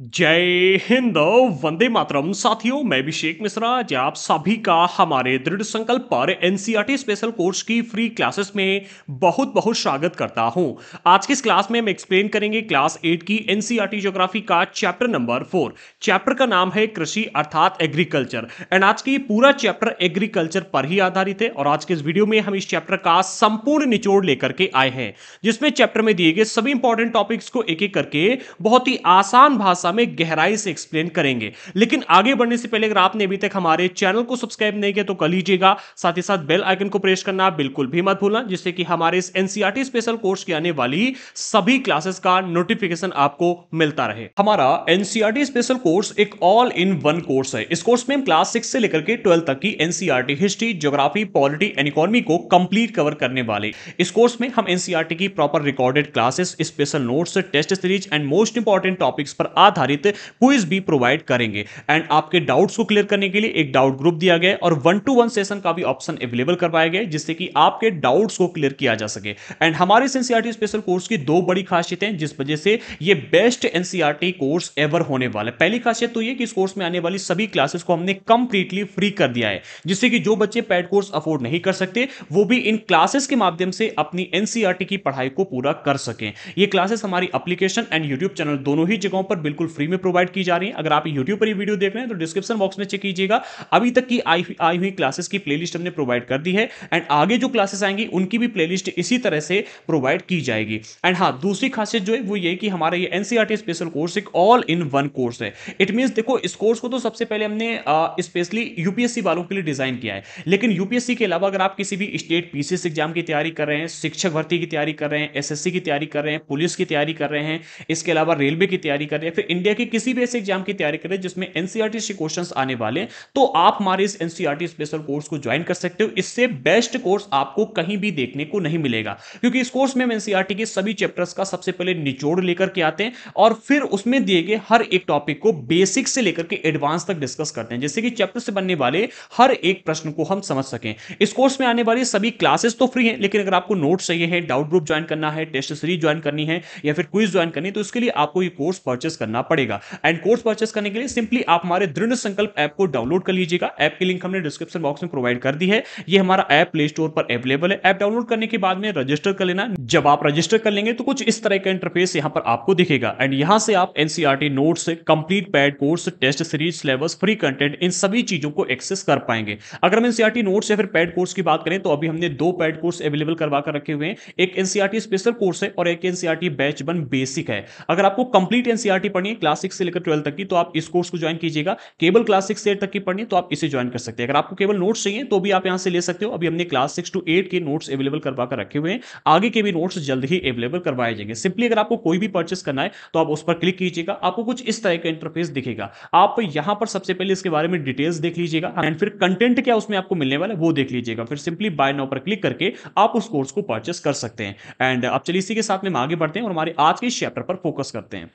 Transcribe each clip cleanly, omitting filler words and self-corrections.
जय हिंद। वंदे मातरम। साथियों, मैं अभिषेक मिश्रा आज आप सभी का हमारे दृढ़ संकल्प पर एनसीईआरटी स्पेशल कोर्स की फ्री क्लासेस में बहुत बहुत स्वागत करता हूं। आज की इस क्लास में हम एक्सप्लेन करेंगे क्लास 8 की एनसीईआरटी ज्योग्राफी का चैप्टर नंबर 4। चैप्टर का नाम है कृषि अर्थात एग्रीकल्चर एंड आज की पूरा चैप्टर एग्रीकल्चर पर ही आधारित है और आज के इस वीडियो में हम इस चैप्टर का संपूर्ण निचोड़ लेकर के आए हैं, जिसमें चैप्टर में दिए गए सभी इंपॉर्टेंट टॉपिक्स को एक एक करके बहुत ही आसान भाषा में गहराई से एक्सप्लेन करेंगे। लेकिन आगे बढ़ने से पहले अगर आपने अभी तक हमारे चैनल को सब्सक्राइब नहीं किया तो कर लीजिएगा, साथ ही साथ बेल आइकन को प्रेस करना बिल्कुल भी मत भूलना, जिससे कि हमारे इस एनसीईआरटी स्पेशल कोर्स की आने वाली सभी क्लासेस का नोटिफिकेशन आपको मिलता रहे। हमारा एनसीईआरटी स्पेशल कोर्स एक ऑल इन वन कोर्स है। इस कोर्स में हम क्लास 6 से लेकर के 12 तक की NCERT history, geography, polity and economy को कंप्लीट कवर करने वाले। इस कोर्स में हम एनसीईआरटी की proper recorded classes, special notes, test series and most important topics पर आधारित क्विज भी प्रोवाइड करेंगे। एंड आपके डाउट्स को क्लियर करने के लिए एक डाउट ग्रुप दिया गया है और 1-to-1 सेशन का भी ऑप्शन अवेलेबल करवाया गया है, जिससे कि आपके डाउट्स को क्लियर किया जा सके। एंड हमारे एनसीईआरटी स्पेशल कोर्स की दो बड़ी खासियतें हैं जिस वजह से ये बेस्ट एनसीईआरटी कोर्स एवर होने वाला है। पहली खासियत तो ये कि इस कोर्स में आने वाली सभी क्लासेस को हमने कंप्लीटली फ्री कर दिया है, जिससे कि जो बच्चे पेड कोर्स अफोर्ड नहीं कर सकते वो भी इन क्लासेस के माध्यम से अपनी एनसीईआरटी की पढ़ाई को पूरा कर सकें। ये क्लासेस हमारी एप्लीकेशन एंड यूट्यूब चैनल दोनों ही जगहों पर बिल्कुल फ्री में प्रोवाइड की जा रही है। अगर आप यूट्यूब पर ये वीडियो देख रहे हैं तो डिस्क्रिप्शन बॉक्स में चेक कीजिएगा, अभी तक की आई हुई क्लासेस की प्लेलिस्ट हमने प्रोवाइड कर दी है एंड आगे जो क्लासेस आएंगी उनकी भी प्लेलिस्ट इसी तरह से प्रोवाइड की जाएगी। एंड हाँ, दूसरी खासियत जो है वो ये कि हमारा ये एनसीईआरटी स्पेशल कोर्स एक ऑल इन वन कोर्स है। इट मींस देखो, इस कोर्स को तो सबसे पहले हमने स्पेशली यूपीएससी वालों के लिए डिजाइन किया है, लेकिन यूपीएससी के अलावा अगर आप किसी भी स्टेट पीसीएस एग्जाम की तैयारी कर रहे हैं, शिक्षक भर्ती की तैयारी कर रहे हैं, एसएससी की तैयारी कर रहे हैं, पुलिस की तैयारी कर रहे हैं, इसके अलावा रेलवे की तैयारी कर रहे हैं, फिर इंडिया के किसी भी ऐसे एग्जाम की तैयारी कर रहे हैं जिसमें एनसीईआरटी से क्वेश्चंस आने वाले, तो आप हमारे इस एनसीईआरटी स्पेशल कोर्स को ज्वाइन कर सकते हो। इससे बेस्ट कोर्स आपको कहीं भी देखने को नहीं मिलेगा, क्योंकि इस कोर्स में हम एनसीईआरटी के सभी चैप्टर्स का सबसे पहले निचोड़ लेकर के आते हैं और फिर उसमें दिए गए हर एक टॉपिक को बेसिक से लेकर के एडवांस तक डिस्कस करते हैं, जिससे कि चैप्टर से बनने वाले हर एक प्रश्न को हम समझ सकें। इस कोर्स में आने वाली सभी क्लासेस तो फ्री हैं, लेकिन अगर आपको नोट्स चाहिए है, डाउट ग्रुप ज्वाइन करना है, टेस्ट सीरीज ज्वाइन करनी है या फिर क्विज ज्वाइन करनी है, तो इसके लिए आपको ये कोर्स परचेस करना पड़ेगा। एंड कोर्स परचेस करने के लिए सिंपली आप हमारे दृढ़ संकल्प ऐप को डाउनलोड कर लीजिएगा। ऐप की लिंक हमने डिस्क्रिप्शन बॉक्स में प्रोवाइड कर दी है। ये हमारा ऐप प्ले स्टोर पर अवेलेबल है। ऐप डाउनलोड करने के बाद में रजिस्टर कर लेना। जब आप रजिस्टर कर लेंगे तो कुछ इस तरह का इंटरफेस यहां पर आपको दिखेगा एंड यहां से आप NCERT notes, complete paid course, test series, syllabus, free content, इन सभी चीजों को एक्सेस कर पाएंगे। अगर हम एनसीईआरटी नोट्स या फिर पैड कोर्स की बात करें तो अभी हमने दो पैड कोर्स अवेलेबल करवा कर रखे हुए हैं। एक एनसीईआरटी स्पेशल कोर्स है और एक एनसीईआरटी बैच 1 बेसिक है। अगर आपको कंप्लीट एनसीईआरटी पढ़नी है क्लास 6 से लेकर 12 तक की, तो आप इस कोर्स को ज्वाइन कीजिएगा। केवल क्लास 6 से 8 तक की पढ़नी है तो आप इसे ज्वाइन कर सकते हैं। अगर आपको केवल नोट्स चाहिए तो भी आप यहां से ले सकते हो। अभी हमने क्लास 6 to 8 के नोट्स अवेलेबल करवा कर रखे हुए हैं, आगे के भी नोट्स जल्द ही अवेलेबल करवाए जाएंगे। सिंपली अगर आपको कोई भी परचेस करना है तो आप उस पर क्लिक कीजिएगा, आपको कुछ इस तरह का इंटरफेस दिखेगा। आप यहां पर सबसे पहले इसके बारे में डिटेल्स देख लीजिएगा एंड फिर कंटेंट क्या उसमें आपको मिलने वाला है वो देख लीजिएगा। फिर सिंपली बाय नाउ पर क्लिक करके आप उस कोर्स को परचेस कर सकते हैं। एंड अब चलिए इसी के साथ में हम आगे बढ़ते हैं और हमारे आज के इस चैप्टर पर फोकस करते हैं।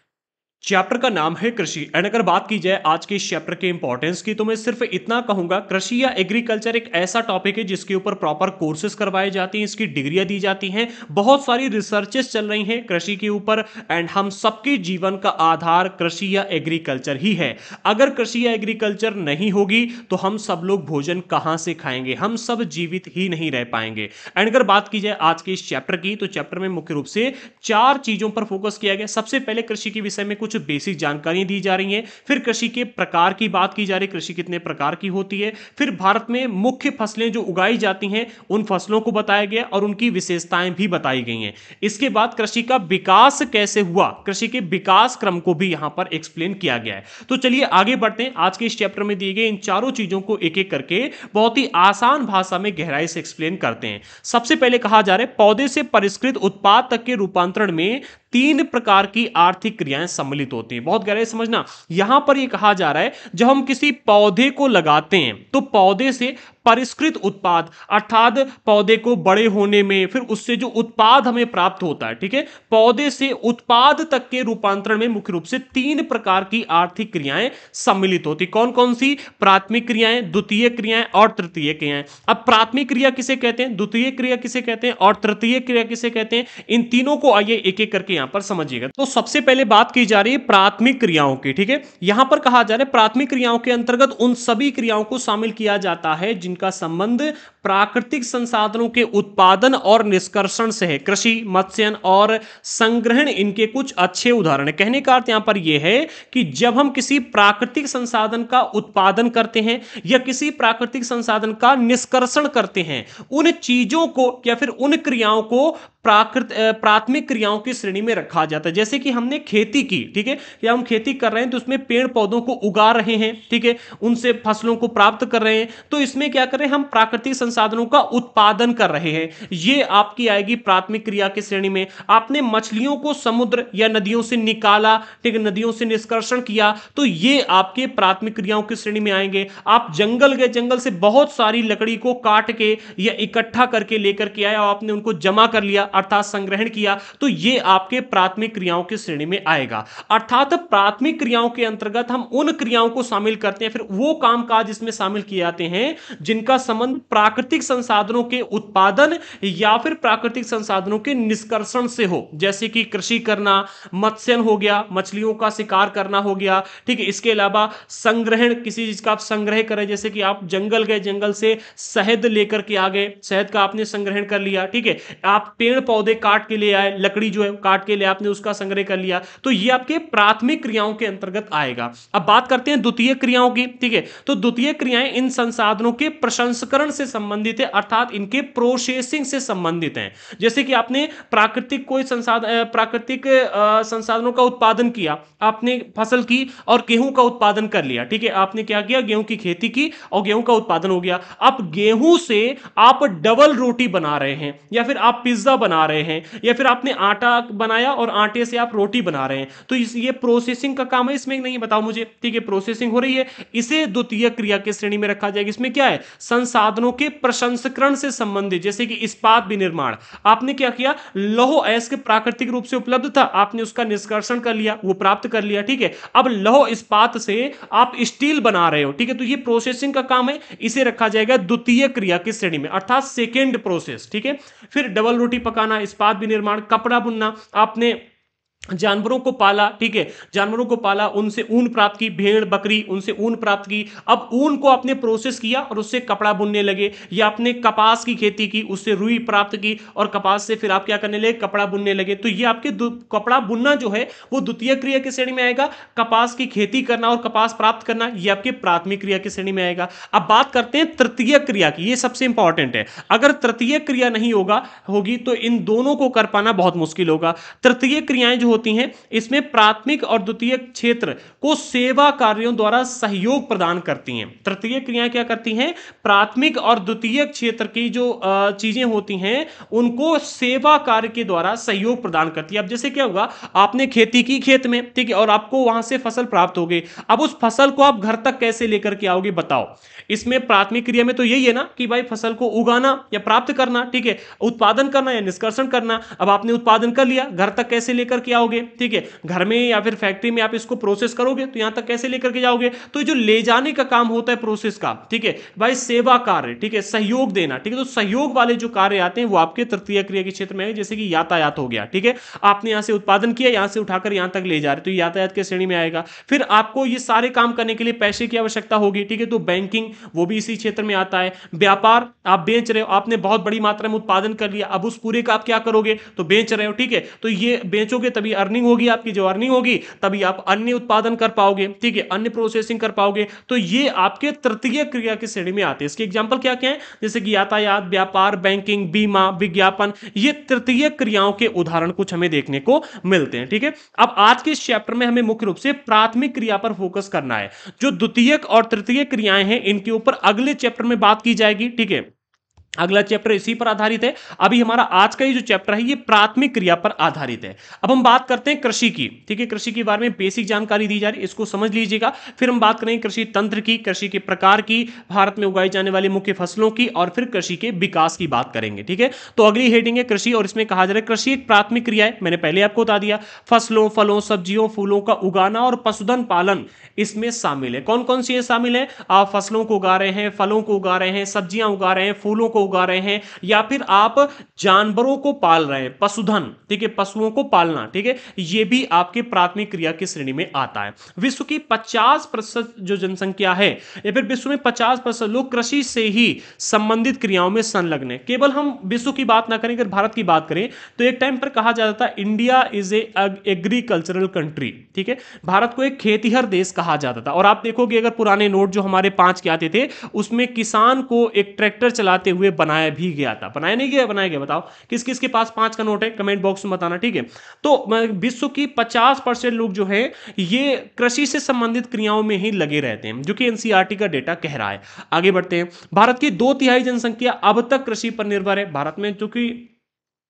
चैप्टर का नाम है कृषि एंड अगर बात की जाए आज के इस चैप्टर के इंपॉर्टेंस की तो मैं सिर्फ इतना कहूंगा, कृषि या एग्रीकल्चर एक ऐसा टॉपिक है जिसके ऊपर प्रॉपर कोर्सेज करवाए जाती हैं, इसकी डिग्रियां दी जाती हैं, बहुत सारी रिसर्चेस चल रही हैं कृषि के ऊपर एंड हम सबके जीवन का आधार कृषि या एग्रीकल्चर ही है। अगर कृषि या एग्रीकल्चर नहीं होगी तो हम सब लोग भोजन कहां से खाएंगे, हम सब जीवित ही नहीं रह पाएंगे। एंड अगर बात की जाए आज के इस चैप्टर की तो चैप्टर में मुख्य रूप से 4 चीजों पर फोकस किया गया। सबसे पहले कृषि के विषय में कुछ बेसिक जानकारियां दी जा रही हैं, फिर कृषि के प्रकार की बात की जा रही है, कृषि कितने प्रकार की होती है, फिर भारत में मुख्य फसलें जो उगाई जाती हैं उन फसलों को बताया गया और उनकी विशेषताएं भी बताई गई हैं। इसके बाद कृषि का विकास कैसे हुआ, कृषि के विकास क्रम को भी यहां पर एक्सप्लेन किया गया है। तो चलिए आगे बढ़ते हैं। आज के इस चैप्टर में दिए गए इन चारों चीजों को एक एक करके बहुत ही आसान भाषा में गहराई से एक्सप्लेन करते हैं। सबसे पहले कहा जा रहा है पौधे से परिष्कृत उत्पाद तक के रूपांतरण में 3 प्रकार की आर्थिक क्रियाएं सम्मिलित होती हैं। बहुत गहराई समझना, यहां पर यह कहा जा रहा है जब हम किसी पौधे को लगाते हैं तो पौधे से परिष्कृत उत्पाद, अर्थात पौधे को बड़े होने में, फिर उससे जो उत्पाद हमें प्राप्त होता है, ठीक है, पौधे से उत्पाद तक के रूपांतरण में मुख्य रूप से तीन प्रकार की आर्थिक क्रियाएं सम्मिलित होती। कौन कौन सी? प्राथमिक क्रियाएं, द्वितीय क्रियाएं और तृतीय क्रियाएं। अब प्राथमिक क्रिया किसे कहते हैं, द्वितीय क्रिया किसे कहते हैं और तृतीय क्रिया किसे कहते हैं, इन तीनों को आइए एक एक करके यहां पर समझिएगा। तो सबसे पहले बात की जा रही है प्राथमिक क्रियाओं की, ठीक है। यहां पर कहा जा रहा है प्राथमिक क्रियाओं के अंतर्गत उन सभी क्रियाओं को शामिल किया जाता है जिनका संबंध प्राकृतिक संसाधनों के उत्पादन और निष्कर्षण से है। कृषि, मत्स्यन और संग्रहण इनके कुछ अच्छे उदाहरण है। कहने का अर्थ यहां पर यह है कि जब हम किसी प्राकृतिक संसाधन का उत्पादन करते हैं या किसी प्राकृतिक संसाधन का निष्कर्षण करते हैं, उन चीजों को या फिर उन क्रियाओं को प्राथमिक क्रियाओं की श्रेणी में रखा जाता है। जैसे कि हमने खेती की, ठीक है, या हम खेती कर रहे हैं तो उसमें पेड़ पौधों को उगा रहे हैं, ठीक है, उनसे फसलों को प्राप्त कर रहे हैं, तो इसमें क्या कर रहे हैं, हम प्राकृतिक संसाधनों का उत्पादन कर रहे हैं। ये आपकी आएगी प्राथमिक क्रिया की श्रेणी में। आपने मछलियों को समुद्र या नदियों से निकाला, ठीक है, नदियों से निष्कर्षण किया, तो ये आपके प्राथमिक क्रियाओं की श्रेणी में आएंगे। आप जंगल गए, जंगल से बहुत सारी लकड़ी को काट के या इकट्ठा करके लेकर के आए और आपने उनको जमा कर लिया अर्थात संग्रहण किया, तो ये आपके प्राथमिक क्रियाओं की श्रेणी में आएगा। अर्थात प्राथमिक क्रियाओं के अंतर्गत हम उन क्रियाओं को शामिल करते हैं, फिर वो कामकाज इसमें शामिल किए जाते हैं जिनका संबंध प्राकृतिक संसाधनों के उत्पादन या फिर प्राकृतिक संसाधनों के निष्कर्षण से हो। जैसे कि कृषि करना, मत्स्यन हो गया, मछलियों का शिकार करना हो गया, ठीक है। इसके अलावा संग्रहण, किसी चीज का आप संग्रह करें, जैसे कि आप जंगल गए, जंगल से शहद लेकर के आ गए, शहद का आपने संग्रहण कर लिया, ठीक है। आप पेड़ पौधे काट के ले आए, लकड़ी जो है काट के ले आपने उसका संग्रह कर लिया, तो ये आपके प्राथमिक क्रियाओं के अंतर्गत आएगा। अब बात करते हैं द्वितीय क्रियाओं की, ठीक है। तो द्वितीय क्रियाएं इन संसाधनों के प्रसंस्करण से संबंधित है, अर्थात इनके प्रोसेसिंग से संबंधित हैं। जैसे कि आपने प्राकृतिक कोई प्राकृतिक संसाधनों का उत्पादन किया, आपने फसल की और गेहूं का उत्पादन कर लिया, ठीक है। आपने क्या किया, गेहूं की खेती की और गेहूं का उत्पादन हो गया। अब गेहूं से आप डबल रोटी बना रहे हैं, या फिर आप पिज्जा बना रहे हैं, या फिर आपने आटा बनाया और आटे से आप रोटी बना रहे हैं, तो ये प्रोसेसिंग का काम है। इसमें नहीं बताओ मुझे, ठीक है, प्रोसेसिंग हो रही है, इसे द्वितीय क्रिया की श्रेणी में रखा जाएगा। इसमें क्या है, संसाधनों के प्रसंस्करण से संबंधित, जैसे कि इस्पात विनिर्माण। आपने क्या किया, लौह अयस्क प्राकृतिक रूप से उपलब्ध था, आपने उसका निष्कर्षण कर लिया, वो प्राप्त कर लिया, ठीक है। अब लौह इस्पात से आप स्टील बना रहे हो, ठीक है, तो ये प्रोसेसिंग का काम है, इसे रखा जाएगा द्वितीय क्रिया की श्रेणी में, अर्थात सेकेंड प्रोसेस, ठीक है। फिर डबल रोटी पकाना, इस्पात विनिर्माण, कपड़ा बुनना, आपने जानवरों को पाला, ठीक है, जानवरों को पाला, उनसे ऊन प्राप्त की, भेड़ बकरी, उनसे ऊन प्राप्त की। अब ऊन को आपने प्रोसेस किया और उससे कपड़ा बुनने लगे, या आपने कपास की खेती की, उससे रुई प्राप्त की और कपास से फिर आप क्या करने लगे, कपड़ा बुनने लगे। तो ये आपके कपड़ा बुनना जो है वो द्वितीय क्रिया की श्रेणी में आएगा। कपास की खेती करना और कपास प्राप्त करना ये आपके प्राथमिक क्रिया की श्रेणी में आएगा। अब बात करते हैं तृतीय क्रिया की, ये सबसे इंपॉर्टेंट है। अगर तृतीय क्रिया नहीं होगी तो इन दोनों को कर पाना बहुत मुश्किल होगा। तृतीय क्रियाएं जो होती हैं, इसमें प्राथमिक और द्वितीय क्षेत्र को सेवा कार्यों द्वारा सहयोग प्रदान करती हैं। तृतीय क्रियाएं क्या करती हैं, प्राथमिक और द्वितीय क्षेत्र की जो चीजें होती हैं उनको सेवा कार्य के द्वारा सहयोग प्रदान करती है। अब जैसे क्या हुआ, आपने खेती की खेत में, ठीक है, और आपको वहां से फसल प्राप्त हो गई। अब उस फसल को आप घर तक कैसे लेकर के आओगे, बताओ। इसमें प्राथमिक क्रिया में तो यही है ना कि भाई फसल को उगाना या प्राप्त करना, ठीक है, उत्पादन करना या निष्कर्षण करना। अब आपने उत्पादन कर लिया, घर तक कैसे लेकर के आओगे, ठीक है, घर में या फिर फैक्ट्री में आप इसको प्रोसेस करोगे तो यहां तक कैसे लेकर के जाओगे। तो जो ले जाने का काम होता है प्रोसेस का, ठीक है भाई, सेवा कार्य, ठीक है, सहयोग देना, ठीक है, तो सहयोग वाले जो कार्य आते हैं वो आपके तृतीय क्रिया के क्षेत्र में है। जैसे कि यातायात हो गया, ठीक है, आपने यहां से उत्पादन किया, यहां से उठाकर यहां तक ले जा रहे, तो यातायात के श्रेणी में आएगा। फिर आपको ये सारे काम करने के लिए पैसे की आवश्यकता होगी, ठीक है, तो बैंकिंग वो भी इसी क्षेत्र में आता है। व्यापार, आप बेच रहे हो, आपने बहुत बड़ी मात्रा में उत्पादन कर लिया, अब उस पूरे का आप क्या करोगे, तो बेच रहे हो, ठीक है, तो ये बेचोगे तभी अर्निंग होगी, आपकी जो अर्निंग होगी तभी आप अन्य उत्पादन कर पाओगे, ठीक है, अन्य प्रोसेसिंग कर पाओगे। तो ये आपके तृतीय क्रिया की श्रेणी में आते हैं। इसके एग्जांपल क्या क्या है, जैसे कि यातायात, व्यापार, बैंकिंग, बीमा, विज्ञापन, ये तृतीय क्रियाओं के उदाहरण कुछ हमें देखने को मिलते हैं, ठीक है। अब आज के इस चैप्टर में हमें मुख्य रूप से प्राथमिक क्रिया पर फोकस करना है। जो द्वितीयक और तृतीय क्रियाएं हैं इनके ऊपर अगले चैप्टर में बात की जाएगी, ठीक है। अगला चैप्टर इसी पर आधारित है। अभी हमारा आज का ये जो चैप्टर है ये प्राथमिक क्रिया पर आधारित है। अब हम बात करते हैं कृषि की, ठीक है। कृषि के बारे में बेसिक जानकारी दी जा रही है, इसको समझ लीजिएगा। फिर हम बात करेंगे कृषि तंत्र की, कृषि के प्रकार की, भारत में उगाई जाने वाली मुख्य फसलों की, और फिर कृषि के विकास की बात करेंगे, ठीक है। तो अगली हेडिंग है कृषि, और इसमें कहा जा रहा है कृषि एक प्राथमिक क्रिया है, मैंने पहले आपको बता दिया। फसलों, फलों, सब्जियों, फूलों का उगाना और पशुधन पालन इसमें शामिल है। कौन कौन सी ये शामिल है? आप फसलों को उगा रहे हैं, फलों को उगा रहे हैं, सब्जियां उगा रहे हैं, फूलों को उगा रहे हैं, या फिर आप जानवरों को पाल रहे हैं, पशुधन, ठीक है, पशुओं को पालना, ठीक है, ये भी आपके प्राथमिक क्रिया की श्रेणी में आता है। विश्व की 50% जो जनसंख्या है, या फिर विश्व में 50% लोग कृषि से ही संबंधित क्रियाओं में संलग्न है। केवल हम विश्व की बात ना करें, अगर भारत की बात करें तो एक टाइम पर कहा जाता था India is a agricultural country, ठीक है, भारत को एक खेतीहर देश कहा जाता था। और आप देखोगे अगर पुराने नोट जो हमारे 5 के आते थे उसमें किसान को एक ट्रैक्टर चलाते हुए बनाया भी गया था। बनाया नहीं गया? बनाया गया। बताओ किस किस के पास 5 का नोट है, कमेंट बॉक्स में बताना, ठीक है। तो विश्व की 50% लोग जो है ये कृषि से संबंधित क्रियाओं में ही लगे रहते हैं, जो कि एनसीईआरटी का डेटा कह रहा है। आगे बढ़ते हैं। भारत की 2/3 जनसंख्या अब तक कृषि पर निर्भर है। भारत में चूंकि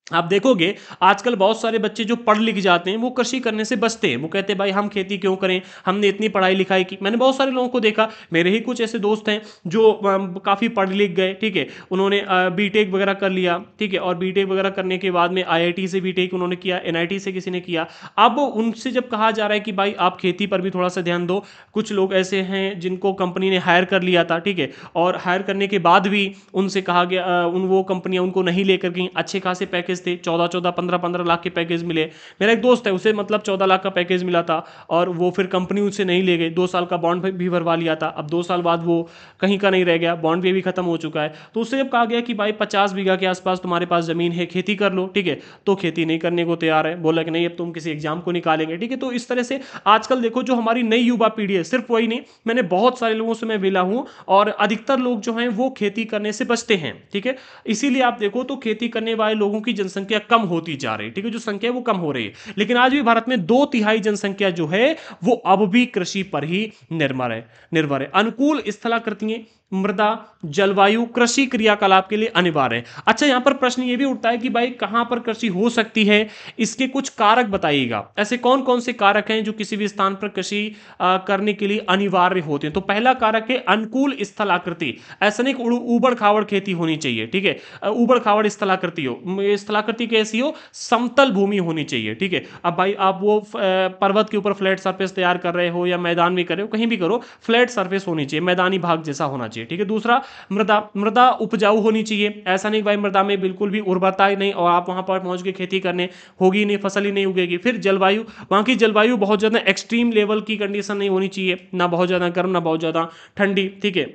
आप देखोगे आजकल बहुत सारे बच्चे जो पढ़ लिख जाते हैं वो कृषि करने से बचते हैं। वो कहते हैं भाई हम खेती क्यों करें, हमने इतनी पढ़ाई लिखाई की। मैंने बहुत सारे लोगों को देखा, मेरे ही कुछ ऐसे दोस्त हैं जो काफ़ी पढ़ लिख गए, ठीक है, उन्होंने बीटेक वगैरह कर लिया, ठीक है, और बीटेक वगैरह करने के बाद में आईआईटी से बीटेक उन्होंने किया, एनआईटी से किसी ने किया। अब उनसे जब कहा जा रहा है कि भाई आप खेती पर भी थोड़ा सा ध्यान दो, कुछ लोग ऐसे हैं जिनको कंपनी ने हायर कर लिया था, ठीक है, और हायर करने के बाद भी उनसे कहा गया वो कंपनियां उनको नहीं लेकर गई। अच्छे खासे पैकेज थे, 14-14, 15-15 लाख के पैकेज मिले। मेरा एक दोस्त है उसे मतलब 14 लाख का पैकेज मिला था, और वो फिर कंपनी उसे नहीं ले गई। 2 साल का बॉन्ड भी भरवा लिया था। अब 2 साल बाद वो कहीं का नहीं रह गया, बॉन्ड भी खत्म हो चुका है। तो उससे जब कहा गया कि भाई 50 बीघा के आसपास तुम्हारे पास जमीन है, खेती कर लो, ठीक है, तो खेती नहीं करने को तैयार है। बोला कि नहीं अब तुम किसी एग्जाम को निकालेंगे, ठीक है। तो इस तरह से आजकल देखो जो हमारी नई युवा पीढ़ी है, सिर्फ वही नहीं, मैंने बहुत सारे लोगों से मैं मिला हूं, और अधिकतर लोग जो हैं वो खेती करने से बचते हैं, ठीक है। इसीलिए आप देखो तो खेती करने वाले लोगों की जनसंख्या कम होती जा रही है, ठीक है, जो संख्या है वो कम हो रही है। लेकिन आज भी भारत में 2/3 जनसंख्या जो है वो अब भी कृषि पर ही निर्भर है। अनुकूल स्थलाकृतियां, मृदा, जलवायु कृषि क्रियाकलाप के लिए अनिवार्य है। अच्छा, यहां पर प्रश्न यह भी उठता है कि भाई कहां पर कृषि हो सकती है, इसके कुछ कारक बताइएगा। ऐसे कौन कौन से कारक हैं जो किसी भी स्थान पर कृषि करने के लिए अनिवार्य होते हैं? तो पहला कारक है अनुकूल स्थलाकृति। ऐसा नहीं उबड़ खाबड़ खेती होनी चाहिए, ठीक है, उबड़ खाबड़ स्थलाकृति हो। स्थलाकृति कैसी हो? समतल भूमि होनी चाहिए, ठीक है। अब भाई आप वो पर्वत के ऊपर फ्लैट सरफेस तैयार कर रहे हो या मैदान में कर रहे हो, कहीं भी करो, फ्लैट सरफेस होनी चाहिए, मैदानी भाग जैसा होना चाहिए, ठीक है। दूसरा, मृदा मृदा उपजाऊ होनी चाहिए। ऐसा नहीं भाई मृदा में बिल्कुल भी उर्वरता ही नहीं और आप वहां पर पहुंच के खेती करने, होगी नहीं, फसल ही नहीं उगेगी। फिर जलवायु, वहां की जलवायु बहुत ज्यादा एक्सट्रीम लेवल की कंडीशन नहीं होनी चाहिए, ना बहुत ज्यादा गर्म ना बहुत ज्यादा ठंडी, ठीक है।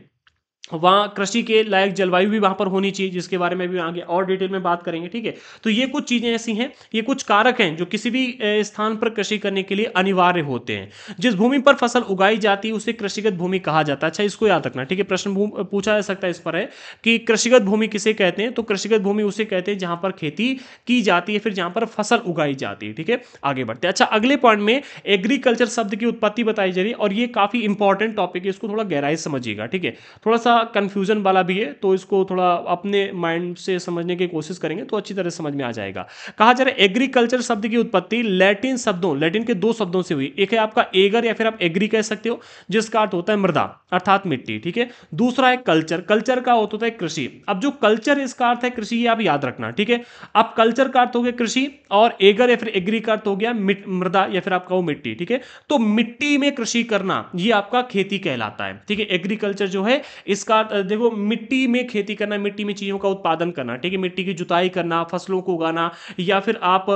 वहाँ कृषि के लायक जलवायु भी वहाँ पर होनी चाहिए, जिसके बारे में भी आगे और डिटेल में बात करेंगे, ठीक है। तो ये कुछ चीज़ें ऐसी हैं, ये कुछ कारक हैं जो किसी भी स्थान पर कृषि करने के लिए अनिवार्य होते हैं। जिस भूमि पर फसल उगाई जाती है उसे कृषिगत भूमि कहा जाता है। अच्छा, इसको याद रखना, ठीक है, प्रश्न पूछा जा सकता है इस पर है कि कृषिगत भूमि किसे कहते हैं? तो कृषिगत भूमि उसे कहते हैं जहाँ पर खेती की जाती है, फिर जहाँ पर फसल उगाई जाती है, ठीक है। आगे बढ़ते हैं। अच्छा, अगले पॉइंट में एग्रीकल्चर शब्द की उत्पत्ति बताई जा रही है, और ये काफ़ी इंपॉर्टेंट टॉपिक है, इसको थोड़ा गहराई से समझिएगा, ठीक है। थोड़ा सा कंफ्यूजन वाला भी है, तो इसको थोड़ा अपने माइंड से समझने की कोशिश करेंगे तो अच्छी तरह समझ में आ जाएगा। कहा जा रहा है एग्रीकल्चर शब्द की उत्पत्ति लैटिन के 2 शब्दों से हुई। एक है आपका एगर या फिर आप एग्री कह सकते हो, जिसका अर्थ होता है मृदा अर्थात मिट्टी, ठीक है। दूसरा है कल्चर, कल्चर का अर्थ होता है कृषि। अब जो कल्चर इसका अर्थ है कृषि, ये आप याद रखना, ठीक है। अब कल्चर का अर्थ हो गया कृषि, और एगर या फिर एग्री का अर्थ हो गया मृदा या फिर आपका वो मिट्टी, ठीक है। तो मिट्टी में कृषि करना ये आपका खेती कहलाता है, ठीक है। एग्रीकल्चर जो है इसका देखो मिट्टी में खेती करना, मिट्टी में चीजों का उत्पादन करना, ठीक है, मिट्टी की जुताई करना, फसलों को उगाना, या फिर आप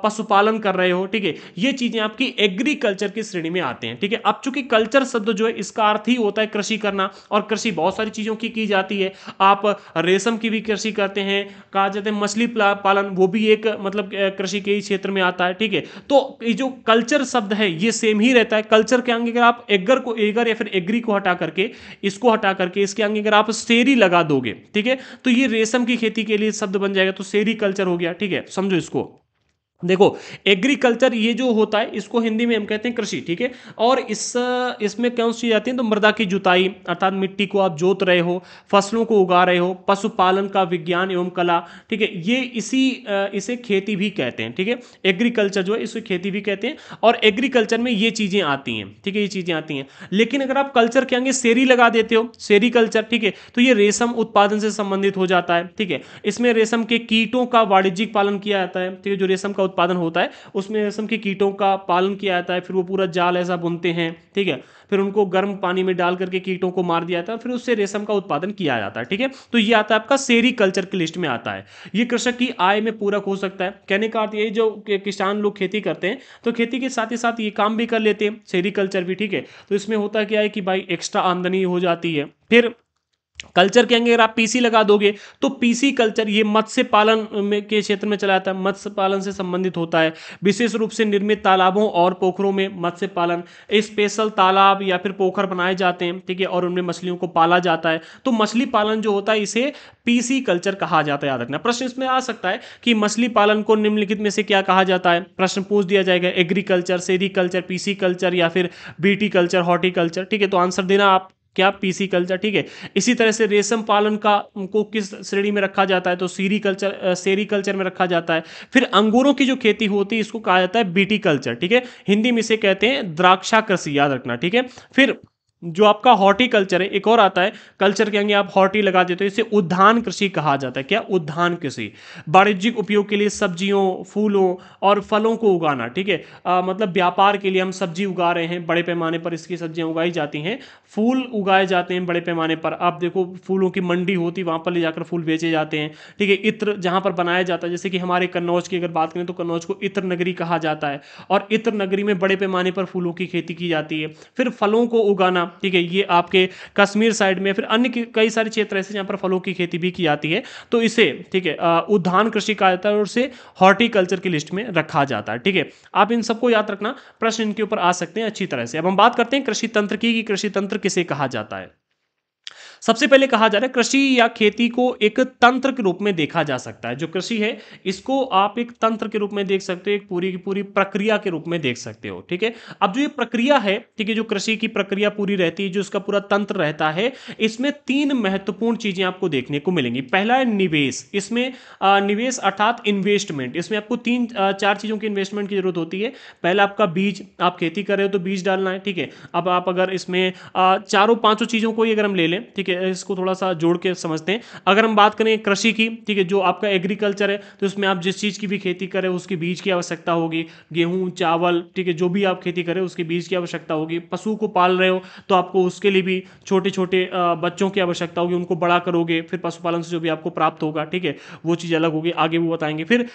पशुपालन कर रहे हो, ठीक है, ये चीजें आपकी एग्रीकल्चर की श्रेणी में आते हैं, ठीक है। अब चूंकि कल्चर शब्द जो है इसका अर्थ ही होता है कृषि करना, और कृषि बहुत सारी चीजों की जाती है। आप रेशम की भी कृषि करते हैं, कहा जाता है मछली पालन, वो भी एक मतलब कृषि के ही क्षेत्र में आता है, ठीक है। तो ये जो कल्चर शब्द है ये सेम ही रहता है। कल्चर के आगे अगर आप एगर या फिर एग्री को हटा करके, इसको हटा करके इसके आगे अगर आप सेरी लगा दोगे, ठीक है, तो ये रेशम की खेती के लिए शब्द बन जाएगा, तो सेरी कल्चर हो गया, ठीक है, समझो इसको। देखो, एग्रीकल्चर ये जो होता है इसको हिंदी में हम कहते हैं कृषि, ठीक है। और इसमें कौन सी चीज़ आती है, तो मृदा की जुताई, अर्थात मिट्टी को आप जोत रहे हो, फसलों को उगा रहे हो, पशुपालन का विज्ञान एवं कला, ठीक है। ये इसे खेती भी कहते हैं, ठीक है। एग्रीकल्चर जो है इसे खेती भी कहते हैं, और एग्रीकल्चर में ये चीज़ें आती हैं, ठीक है, ये चीज़ें आती हैं। लेकिन अगर आप कल्चर के आगे सेरी लगा देते हो, सेरीकल्चर, ठीक है, तो ये रेशम उत्पादन से संबंधित हो जाता है, ठीक है। इसमें रेशम के कीटों का वाणिज्यिक पालन किया जाता है, ठीक है। जो रेशम का उत्पादन होता है उसमें रेशम के कीटों का पालन किया जाता है, फिर वो पूरा जाल ऐसा बुनते हैं, ठीक है। फिर उनको गर्म पानी में डाल करके कीटों को मार दिया जाता है, फिर उससे रेशम का उत्पादन किया जाता है, ठीक है। तो ये आता है आपका सेरीकल्चर की लिस्ट में आता है। ये कृषक की आय में पूरक हो सकता है। कहने का अर्थ ये, जो किसान लोग खेती करते हैं तो खेती के साथ ही साथ ये काम भी कर लेते हैं, सेरीकल्चर भी, ठीक है। तो इसमें होता क्या है कि भाई एक्स्ट्रा आमदनी हो जाती है। फिर कल्चर के अंगे अगर आप पीसी लगा दोगे तो पीसी कल्चर ये मत्स्य पालन में के क्षेत्र में चला जाता है, मत्स्य पालन से संबंधित होता है। विशेष रूप से निर्मित तालाबों और पोखरों में मत्स्य पालन, स्पेशल तालाब या फिर पोखर बनाए जाते हैं, ठीक है, और उनमें मछलियों को पाला जाता है। तो मछली पालन जो होता है इसे पीसी कल्चर कहा जाता है। याद रखना, प्रश्न इसमें आ सकता है कि मछली पालन को निम्नलिखित में से क्या कहा जाता है। प्रश्न पूछ दिया जाएगा, एग्रीकल्चर, सेरीकल्चर, पीसी कल्चर या फिर बीटी कल्चर, हॉर्टिकल्चर, ठीक है। तो आंसर देना आप क्या, पीसी कल्चर, ठीक है। इसी तरह से रेशम पालन का को किस श्रेणी में रखा जाता है, तो सीरीकल्चर, सेरीकल्चर में रखा जाता है। फिर अंगूरों की जो खेती होती है इसको कहा जाता है बीटी कल्चर, ठीक है। हिंदी में इसे कहते हैं द्राक्षा कृषि, याद रखना, ठीक है। फिर जो आपका हॉर्टिकल्चर है, एक और आता है, कल्चर के आगे आप हॉर्टी लगा देते हो, इसे उद्यान कृषि कहा जाता है। क्या, उद्यान कृषि। वाणिज्यिक उपयोग के लिए सब्जियों, फूलों और फलों को उगाना, ठीक है। मतलब व्यापार के लिए हम सब्जी उगा रहे हैं, बड़े पैमाने पर इसकी सब्जियां उगाई जाती हैं, फूल उगाए जाते हैं बड़े पैमाने पर। आप देखो फूलों की मंडी होती, वहां पर ले जाकर फूल बेचे जाते हैं, ठीक है। इत्र जहां पर बनाया जाता है, जैसे कि हमारे कन्नौज की अगर बात करें तो कन्नौज को इत्र नगरी कहा जाता है, और इत्र नगरी में बड़े पैमाने पर फूलों की खेती की जाती है। फिर फलों को उगाना, ठीक है, ये आपके कश्मीर साइड में, फिर अन्य कई सारे क्षेत्र ऐसे जहां पर फलों की खेती भी की जाती है, तो इसे, ठीक है, उद्यान कृषि कहा जाता है और उसे हॉर्टिकल्चर की लिस्ट में रखा जाता है, ठीक है। आप इन सबको याद रखना, प्रश्न इनके ऊपर आ सकते हैं अच्छी तरह से। अब हम बात करते हैं कृषि तंत्र की, कि कृषि तंत्र किसे कहा जाता है। सबसे पहले कहा जा रहा है कृषि या खेती को एक तंत्र के रूप में देखा जा सकता है। जो कृषि है इसको आप एक तंत्र के रूप में देख सकते हो, एक पूरी की पूरी प्रक्रिया के रूप में देख सकते हो, ठीक है। अब जो ये प्रक्रिया है, ठीक है, जो कृषि की प्रक्रिया पूरी रहती है, जो इसका पूरा तंत्र रहता है, इसमें तीन महत्वपूर्ण चीजें आपको देखने को मिलेंगी। पहला है निवेश। इसमें निवेश अर्थात इन्वेस्टमेंट, इसमें आपको चार चीजों की इन्वेस्टमेंट की जरूरत होती है। पहला आपका बीज, आप खेती कर रहे हो तो बीज डालना है, ठीक है। अब आप अगर इसमें चारों पांचों चीजों को ही अगर हम ले लें, ठीक है, इसको थोड़ा सा जोड़ के समझते हैं। अगर हम बात करें कृषि की, ठीक है, जो आपका एग्रीकल्चर है, तो इसमें आप जिस चीज की भी खेती करें उसके बीज की आवश्यकता होगी। गेहूं, चावल, ठीक है, जो भी आप खेती करें उसके बीज की आवश्यकता होगी। पशु को पाल रहे हो तो आपको उसके लिए भी छोटे छोटे बच्चों की आवश्यकता होगी, उनको बड़ा करोगे, फिर पशुपालन से जो भी आपको प्राप्त होगा, ठीक है, वो चीज़ अलग होगी, आगे वो बताएंगे। फिर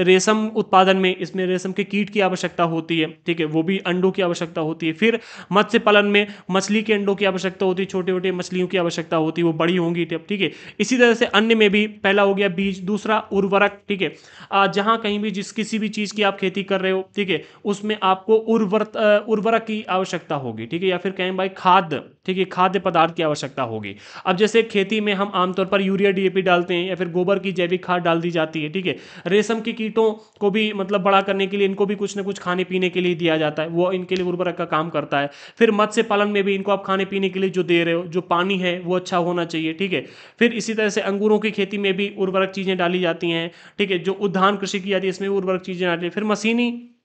रेशम उत्पादन में, इसमें रेशम के कीट की आवश्यकता होती है, ठीक है, वो भी अंडों की आवश्यकता होती है। फिर मत्स्य पालन में मछली के अंडों की आवश्यकता होती है, छोटे छोटे मछलियों की आवश्यकता होती है, वो बड़ी होंगी, ठीक है। इसी तरह से अन्य में भी, पहला हो गया बीज, दूसरा उर्वरक, ठीक है। जहां कहीं भी जिस किसी भी चीज की आप खेती कर रहे हो, ठीक है, उसमें आपको उर्वरक की आवश्यकता होगी, ठीक है, या फिर कहें भाई खाद्य, ठीक है, खाद्य पदार्थ की आवश्यकता होगी। अब जैसे खेती में हम आमतौर पर यूरिया, डीएपी डालते हैं, या फिर गोबर की जैविक खाद डाल दी जाती है, ठीक है। रेशम के कीटों को भी मतलब बड़ा करने के लिए इनको भी कुछ ना कुछ खाने पीने के लिए दिया जाता है, वो इनके लिए उर्वरक का काम करता है। फिर मत्स्य पालन में भी इनको आप खाने पीने के लिए जो दे रहे हो, जो पानी है वो अच्छा होना चाहिए, ठीक है। फिर इसी तरह से अंगूरों की खेती में भी उर्वरक चीजें डाली जाती हैं, ठीक है। जो उद्यान कृषि की जाती है इसमें भी उर्वरक चीजें डाली। फिर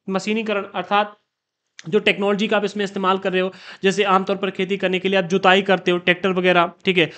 मशीनीकरण अर्थात जो टेक्नोलॉजी का आप इसमें इस्तेमाल कर रहे हो, जैसे आमतौर पर खेती करने के लिए आप जुताई करते हो, ट्रैक्टर वगैरह, ठीक है,